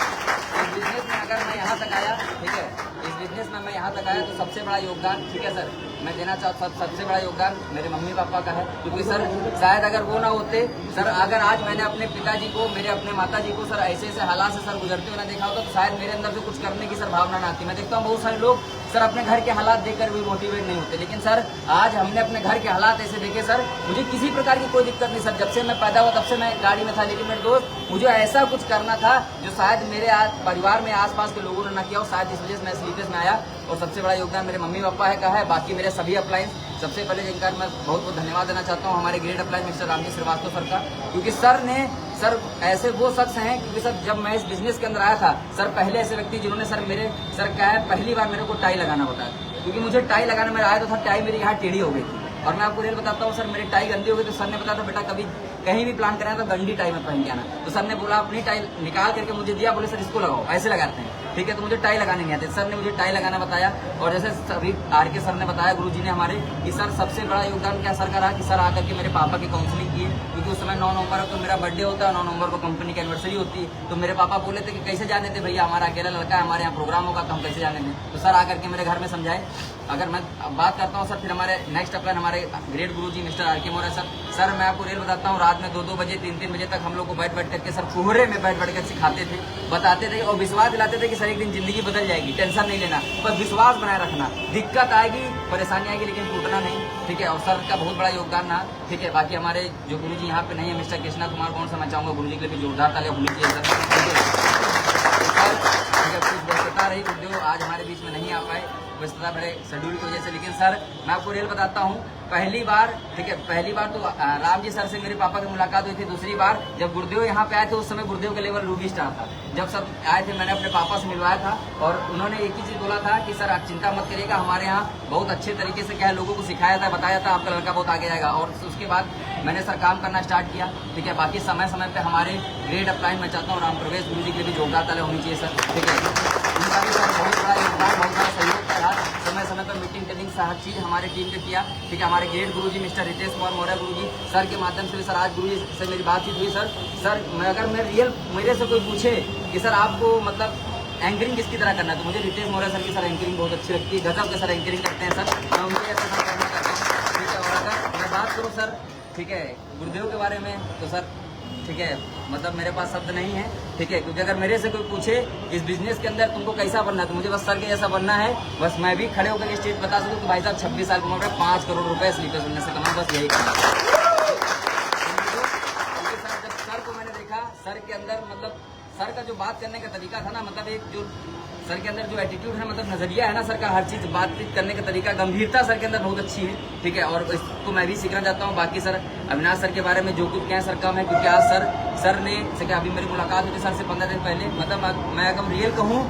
[SPEAKER 6] इस बिजनेस में अगर मैं यहाँ तक आया, ठीक है, इस बिजनेस में मैं यहाँ तक आया तो सबसे बड़ा योगदान, ठीक है सर, मैं देना चाहता हूँ सबसे बड़ा योगदान मेरे मम्मी पापा का है। क्योंकि सर शायद अगर वो ना होते सर, अगर आज मैंने अपने पिताजी को, मेरे अपने माताजी को सर ऐसे हालात से सर गुजरते हुए ना देखा होता तो शायद मेरे अंदर से कुछ करने की सर भावना ना आती। मैं देखता हूँ बहुत सारे लोग सर अपने घर के हालात देखकर भी मोटिवेट नहीं होते, लेकिन सर आज हमने अपने घर के हालात ऐसे देखे सर, मुझे किसी प्रकार की कोई दिक्कत नहीं सर, जब से मैं पैदा हुआ तब से मैं गाड़ी में था। लेकिन मेरे दोस्त मुझे ऐसा कुछ करना था जो शायद मेरे परिवार में आसपास के लोगों ने ना किया हो, शायद इस वजह से मैं SLPS में आया। और सबसे बड़ा योगदान मेरे मम्मी पापा का है। बाकी मेरे सभी अपलाइंस, सबसे पहले जिनका मैं बहुत बहुत धन्यवाद देना चाहता हूँ हमारे great upline mister Ramji Shrivastava sir का, क्योंकि सर ने सर ऐसे वो शख्स हैं, क्योंकि सर जब मैं इस बिजनेस के अंदर आया था सर, पहले ऐसे व्यक्ति जिन्होंने सर मेरे सर क्या है पहली बार मेरे को टाई लगाना बताया, क्योंकि मुझे टाई लगाने में आया तो था, टाई मेरी यहाँ टेढ़ी हो गई थी। और मैं आपको रियल बताता हूँ सर, मेरी टाई गंदी हो गई तो सर ने बताया था बेटा कभी कहीं भी प्लान कराया तो गंदी टाई में पहन के आना। तो सर ने बोला अपनी टाई निकाल करके मुझे दिया, बोले सर इसको लगाओ, ऐसे लगाते हैं, ठीक है। तो मुझे टाई लगाने नहीं आते, सर ने मुझे टाई लगाना बताया। और जैसे सभी RK सर ने बताया, गुरुजी ने हमारे, कि सर सबसे बड़ा योगदान क्या सर का रहा कि सर आकर के मेरे पापा की काउंसलिंग की, क्योंकि उस समय 9 नवंबर को मेरा बर्थडे होता है, 9 नवंबर को कंपनी की एनिवर्सरी होती है। तो मेरे पापा बोले थे कि कैसे जाने थे भैया, हमारा अकेला लड़का है, हमारे यहाँ प्रोग्राम होगा तो हम कैसे जाने दें। तो सर आकर के मेरे घर में समझाए। अगर मैं बात करता हूँ सर, फिर हमारे नेक्स्ट अपलाइन हमारे ग्रेट गुरुजी मिस्टर RK मौर्य सर मैं आपको रियल बताता हूँ, रात में 2-2 बजे 3-3 बजे तक हम लोग को बैठ करके सर कोहरे में बैठ कर सिखाते थे, बताते थे और विश्वास दिलाते थे कि सर एक दिन जिंदगी बदल जाएगी, टेंशन नहीं लेना, बस विश्वास बनाए रखना, दिक्कत आएगी परेशानी आएगी लेकिन टूटना नहीं, ठीक है। और सर का बहुत बड़ा योगदान रहा, ठीक है। बाकी हमारे जो गुरुजी यहाँ पे नहीं है मिस्टर कृष्णा कुमार कौन सा, मैं चाहूँगा गुरुजी के लिए भी जोरदार तालियां होनी चाहिए सर, ठीक है। कुछ व्यस्तता रही, उद्योग आज हमारे बीच में नहीं आ पाए, व्यस्तता बड़े शेड्यूल की वजह से। लेकिन सर मैं आपको रियल बताता हूँ, पहली बार, ठीक है, पहली बार तो राम जी सर से मेरे पापा की मुलाकात हुई थी। दूसरी बार जब गुरुदेव यहाँ पे आए थे, उस समय गुरुदेव का लेवल रूबी स्टार था। जब सर आए थे मैंने अपने पापा से मिलवाया था और उन्होंने एक ही चीज बोला था कि सर आप चिंता मत करिएगा, हमारे यहाँ बहुत अच्छे तरीके से क्या है लोगों को सिखाया था, बताया था, आपका लड़का बहुत आगे जाएगा। और उसके बाद मैंने सर काम करना स्टार्ट किया, ठीक है। बाकी समय समय पे हमारे ग्रेट अपलाइन मैं चाहता हूँ राम प्रवेश गुरु जी के लिए भी जोरदार तालियां होनी चाहिए सर, ठीक है। उनका भी सर बहुत बड़ा योगदान, बहुत बड़ा सहयोग रहा। समय समय पर मीटिंग टेलिंग हर चीज़ हमारे टीम ने किया। ठीक है, हमारे ग्रेट गुरुजी मिस्टर रितेश कुमार मौर्य गुरुजी सर के माध्यम से भी सर आज गुरुजी से मेरी बातचीत हुई। सर अगर मैं रियल मेरे से कोई पूछे कि सर आपको मतलब एंकरिंग किसकी तरह करना है, तो मुझे रितेश मौर्य सर की सर एंकरिंग बहुत अच्छी लगती है। गजब के सर एंकरिंग करते हैं सर, मैं उनके ऐसा सर करना चाहता हूँ। ठीक है, और अगर मैं बात करूँ सर ठीक है गुरुदेव के बारे में तो सर ठीक है मतलब मेरे पास शब्द नहीं है। ठीक है, क्योंकि अगर मेरे से कोई पूछे इस बिजनेस के अंदर तुमको कैसा बनना है तो मुझे बस सर के जैसा बनना है। बस मैं भी खड़े होकर स्टेज बता सकूँ कि भाई साहब 26 साल की उम्र में 5 करोड़ रुपए स्लीपर्स बनने से कमाऊँ, बस यही करना। जब सर को मैंने देखा सर के अंदर मतलब सर का जो बात करने का तरीका था ना, मतलब एक जो सर के अंदर जो एटीट्यूड है मतलब नजरिया है ना सर का, हर चीज बातचीत करने का तरीका, गंभीरता सर के अंदर बहुत अच्छी है। ठीक है, और इसको मैं भी सीखना चाहता हूँ। बाकी सर अविनाश सर के बारे में जो कुछ कहें सर कम है, क्योंकि आज सर ने जैसे अभी मेरी मुलाकात हुई थी सर से 15 दिन पहले। मतलब मैं अगर रियल कहूँ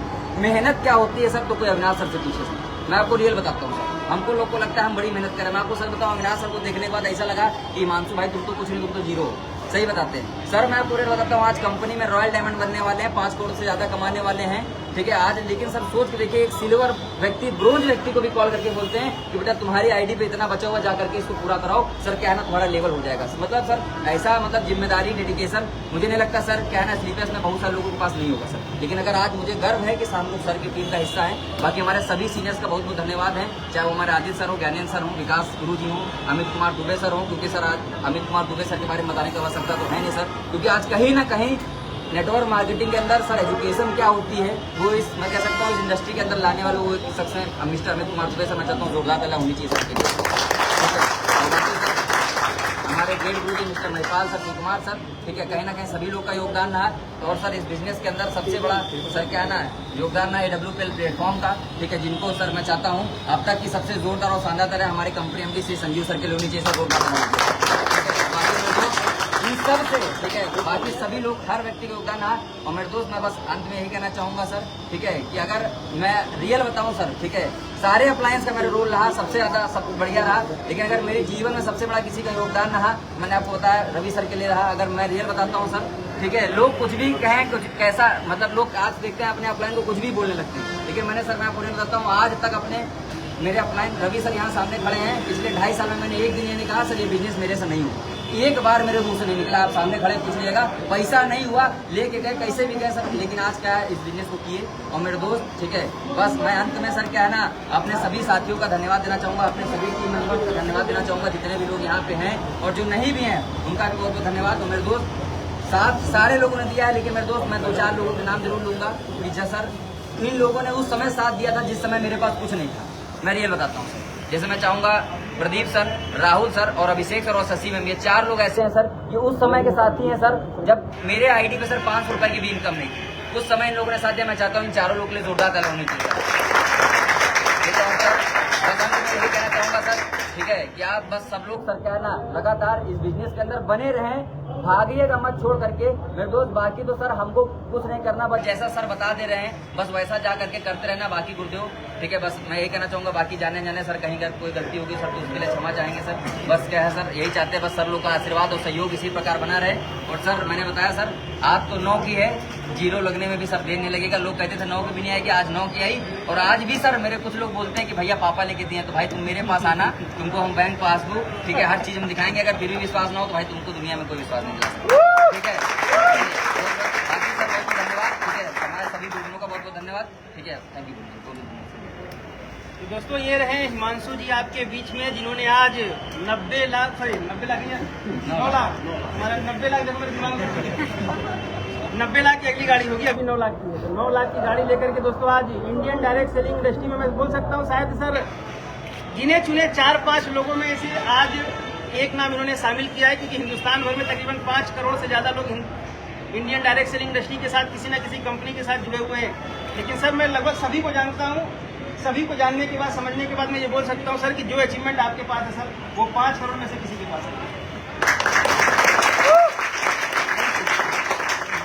[SPEAKER 6] मेहनत क्या होती है सर तो कोई अविनाश सर से पूछे सर, मैं आपको रियल बताता हूँ सर। हमको लोग को लगता है हम बड़ी मेहनत करें, मैं आपको सर बताऊँ अविनाश सर को देखने के बाद ऐसा लगा कि हिमांशु भाई तुम तो कुछ नहीं, तुम तो जीरो हो। सही बताते हैं सर, मैं आपको रेट बताता हूँ। आज कंपनी में रॉयल डायमंड बनने वाले हैं, 5 करोड़ से ज्यादा कमाने वाले हैं। ठीक है, आज लेकिन सर सोच के देखिए एक सिल्वर व्यक्ति ब्रोंज व्यक्ति को भी कॉल करके बोलते हैं कि बेटा तुम्हारी आईडी पे इतना बचा हुआ जा करके इसको पूरा कराओ सर, क्या है ना तुम्हारा लेवल हो जाएगा। मतलब सर ऐसा मतलब जिम्मेदारी डेडिकेशन मुझे नहीं लगता सर क्या है ना स्लीपर्स में बहुत सारे लोगों के पास नहीं होगा सर। लेकिन अगर आज मुझे गर्व है कि हम लोग सर की टीम का हिस्सा है। बाकी हमारे सभी सीनियर्स का बहुत बहुत धन्यवाद है, चाहे वो हमारे आदित्य सर हो, ज्ञानेन्द्र सर हो, विकास गुरु जी हो, अमित कुमार दुबे सर हो। क्योंकि सर आज अमित कुमार दुबे सर के बारे में बताने की आवश्यकता तो है नहीं सर, क्योंकि आज कहीं ना कहीं नेटवर्क मार्केटिंग के अंदर सर एजुकेशन क्या होती है वो इस मैं कह सकता हूँ इस इंडस्ट्री के अंदर लाने वाले वो एक शख्स है मिस्टर अमित कुमार दुबे सर। मैं चाहता हूँ जोरदार तालियां होनी चाहिए सर के लिए। हमारे great guru ji mister Mahipal sir, Shiv Kumar sir. ठीक है, कहीं ना कहीं सभी लोग का योगदान रहा। और सर इस बिजनेस के अंदर सबसे बड़ा सर क्या है ना योगदान रहा AWPL प्लेटफॉर्म का। ठीक है, जिनको सर मैं चाहता हूँ अब तक की सबसे जोरदार और शानदार तरह हमारी company MD Shri Sanjeev sir के लिए होनी चाहिए सर, जोरदार। इन सब से ठीक है बाकी सभी लोग हर व्यक्ति का योगदान रहा। और मेरे दोस्त मैं बस अंत में यही कहना चाहूंगा सर ठीक है कि अगर मैं रियल बताऊं सर ठीक है सारे अप्लायंस का मेरा रोल रहा सबसे ज्यादा सब बढ़िया रहा। लेकिन अगर मेरे जीवन में सबसे बड़ा किसी का योगदान रहा मैंने आपको बताया रवि सर के लिए रहा। अगर मैं रियल बताता हूँ सर ठीक है लोग कुछ भी कहें कुछ कैसा मतलब लोग आज देखते हैं अपने अपलाइन को कुछ भी बोलने लगते हैं। लेकिन मैंने सर मैं आपको नहीं बताता हूँ आज तक अपने मेरे अपलाइन रवि सर यहाँ सामने खड़े हैं पिछले 2.5 साल में मैंने एक दिन ये नहीं कहा सर ये बिजनेस मेरे से नहीं हुआ, एक बार मेरे मुंह से नहीं निकला। आप सामने खड़े पूछ लीजिएगा पैसा नहीं हुआ लेके गए कैसे भी गए सर। लेकिन आज क्या है इस बिजनेस को किए। और मेरे दोस्त ठीक है बस मैं अंत में सर क्या है ना अपने सभी साथियों का धन्यवाद देना चाहूँगा, अपने सभी टीम मेंबर्स का धन्यवाद देना चाहूँगा जितने भी लोग यहाँ पे हैं और जो नहीं भी हैं उनका भी बहुत बहुत धन्यवाद। और मेरे दोस्त साथ सारे लोगों ने दिया है लेकिन मेरे दोस्त मैं 2-4 लोगों के नाम जरूर लूंगा कि सर इन लोगों ने उस समय साथ दिया था जिस समय मेरे पास कुछ नहीं था। मैं रियल बताता हूँ सर, जैसे मैं चाहूंगा प्रदीप सर, राहुल सर और अभिषेक सर और शशि मैम, ये 4 लोग ऐसे हैं सर ये उस समय के साथी हैं सर जब मेरे आईडी पे सर 500 रुपए की भी इनकम नहीं थी। उस समय इन लोगों ने साथ दिया। मैं चाहता हूँ इन 4 लोगों के लिए जोरदार तालियां होनी चाहिए। यही कहना चाहूंगा सर ठीक है कि आप बस सब लोग सर क्या है ना लगातार इस बिजनेस के अंदर बने रहें, भागिएगा मत छोड़ करके मेरे दोस्त। बाकी तो सर हमको कुछ नहीं करना, बस जैसा सर बता दे रहे हैं बस वैसा जा करके करते रहना। बाकी गुरुदेव ठीक है बस मैं यही कहना चाहूंगा। बाकी जाने जाने सर कहीं अगर कोई गलती होगी सर तो उसके लिए क्षमा चाहेंगे सर। बस क्या है सर यही चाहते हैं बस सर लोग का आशीर्वाद और सहयोग इसी प्रकार बना रहे। और सर मैंने बताया सर आज तो 9 की है, 0 लगने में भी सर देर नहीं लगेगा। लोग कहते थे 9 की भी नहीं आएगी, आज 9 की आई। और आज भी सर मेरे कुछ लोग बोलते हैं कि भैया पापा लेके दिए तो भाई तुम मेरे पास आना, तुमको हम बैंक पासबुक ठीक है हर चीज हम दिखाएंगे। अगर फिर भी विश्वास ना हो तो भाई तुमको दुनिया में कोई विश्वास नहीं दिला सकता ठीक है। बाकी सर बहुत बहुत धन्यवाद ठीक है, हमारे सभी गुरुजनों का बहुत बहुत धन्यवाद ठीक है, थैंक यू।
[SPEAKER 1] तो दोस्तों ये रहे हिमांशु जी आपके बीच में जिन्होंने आज 90 लाख 9 लाख हमारा 90 लाख देखो मेरे दिमाग में 90 लाख की अगली गाड़ी होगी, अभी 9 लाख की है। तो 9 लाख की गाड़ी लेकर के दोस्तों आज इंडियन डायरेक्ट सेलिंग इंडस्ट्री में मैं बोल सकता हूँ शायद सर गिने चुने 4-5 लोगों में से आज एक नाम इन्होंने शामिल किया है। क्योंकि हिंदुस्तान भर में तकरीबन 5 करोड़ से ज्यादा लोग इंडियन डायरेक्ट सेलिंग इंडस्ट्री के साथ किसी न किसी कंपनी के साथ जुड़े हुए हैं। लेकिन सर मैं लगभग सभी को जानता हूँ, सभी को जानने के बाद समझने के बाद मैं ये बोल सकता हूँ सर कि जो अचीवमेंट आपके पास है सर वो 5 करोड़ में से किसी के पास है।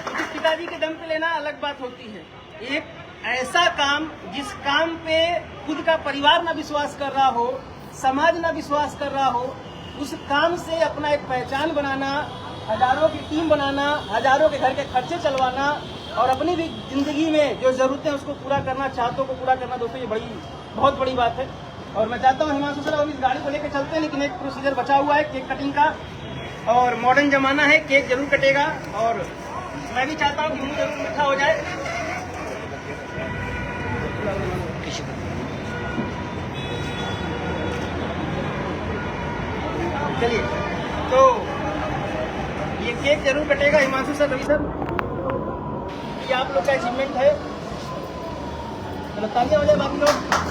[SPEAKER 1] क्योंकि पिताजी के दम पे लेना अलग बात होती है, एक ऐसा काम जिस काम पे खुद का परिवार ना विश्वास कर रहा हो, समाज ना विश्वास कर रहा हो, उस काम से अपना एक पहचान बनाना, हजारों की टीम बनाना, हजारों के घर के खर्चे चलवाना और अपनी भी जिंदगी में जो जरूरतें उसको पूरा करना, चाहतों को पूरा करना दोस्तों ये बड़ी बहुत बड़ी बात है। और मैं चाहता हूँ हिमांशु सर अब इस गाड़ी को लेकर चलते हैं, लेकिन एक प्रोसीजर बचा हुआ है केक कटिंग का, और मॉडर्न जमाना है, केक जरूर कटेगा और मैं भी चाहता हूँ कि मुंह जरूर मीठा हो जाए। चलिए, तो ये केक जरूर कटेगा हिमांशु सर, रवि सर, ये आप लोग का अचीवमेंट है। चलो तालियां हो जाए बाकी लोग।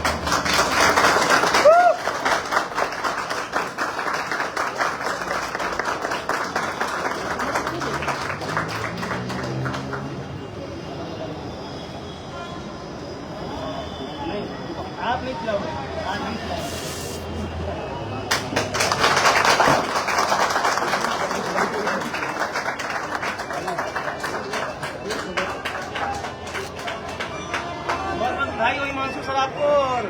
[SPEAKER 1] आप नहीं खिलाओगे, आज हम खिलाएंगे। बहुत बधाई हो हिमांशु सर आपको, और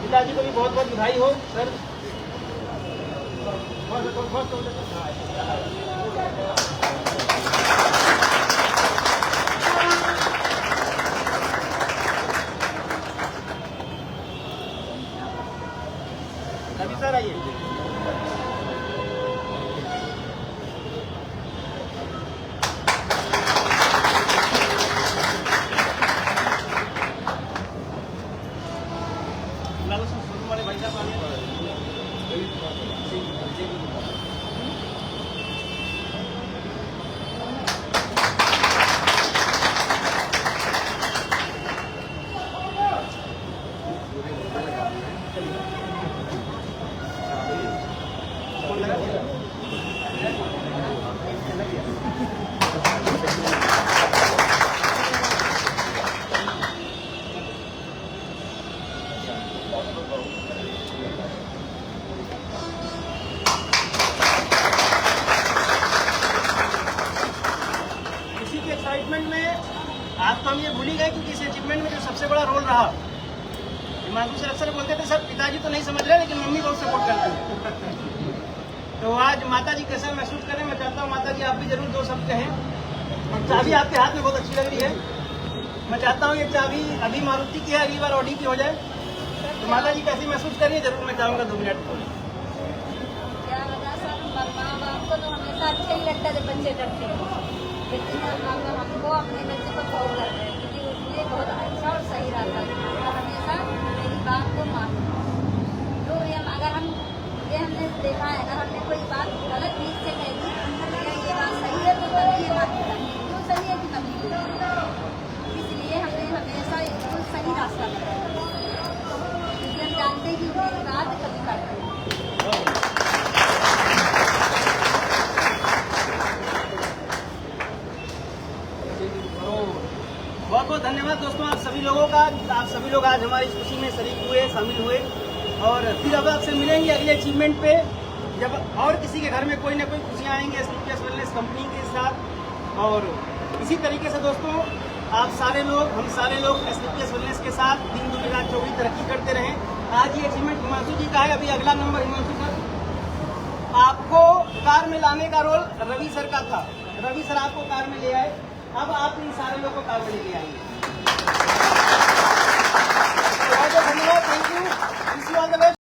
[SPEAKER 1] पिताजी को भी बहुत बहुत बधाई हो सर। रवि सर आइए। लालू सर, शोरूम वाले भाई साहब आइए। इसी के एक्साइटमेंट में आज तो हम ये भूल ही गए, क्योंकि इस अचीवमेंट में जो सबसे बड़ा रोल रहा, हिमांशु सर अक्सर बोलते थे सर पिताजी तो नहीं समझ रहे लेकिन मम्मी बहुत सपोर्ट करते हैं। तो आज माता जी कैसा महसूस करें, मैं चाहता हूँ माता जी आप भी जरूर दो शब्द कहें। और चाबी आपके हाथ में बहुत अच्छी लग रही है, मैं चाहता हूँ ये चाबी अभी मारुति की है, अगली बार ऑडी की हो जाए। तो माता जी कैसी महसूस करिए, जरूर मैं चाहूँगा 2 मिनट।
[SPEAKER 7] क्या बता सर, माँ बाप को तो हमेशा अच्छा ही लगता है जब बच्चे करते हैं, लेकिन हमको अपने बच्चे को फॉलो करते हैं, क्योंकि उसके बहुत अच्छा और सही रहता है। और हमेशा मेरी बात को मानो, जो भी हम अगर हम ये हमने देखा है, अगर हमने कोई बात गलत चीज से कही, अगर ये बात सही है तो तभी ये बात बताइए, क्यों सही है कि तभी, इसलिए हमें हमेशा एकदम सही रास्ता बताया, क्योंकि हम जानते हैं कि उनकी बात कभी करते हैं।
[SPEAKER 1] बहुत बहुत धन्यवाद दोस्तों आप सभी लोगों का। आप सभी लोग आज हमारी इस खुशी में शरीक हुए, शामिल हुए, और फिर अब आपसे मिलेंगे अगले अचीवमेंट पे, जब और किसी के घर में कोई ना कोई खुशियाँ आएंगी एसपीएस वेलनेस कंपनी के साथ। और इसी तरीके से दोस्तों आप सारे लोग, हम सारे लोग एसपीएस वेलनेस के साथ दिन दुनिया रात 24 तरक्की करते रहें। आज ये अचीवमेंट हिमांशु जी का है। अभी अगला नंबर हिमांशु सर, आपको कार में लाने का रोल रवि सर का था। रवि सर आपको कार में ले आए, अब आप इन सारे लोगों को कार में लेके आएंगे। बहुत बहुत धन्यवाद, thank you, wish you all the best.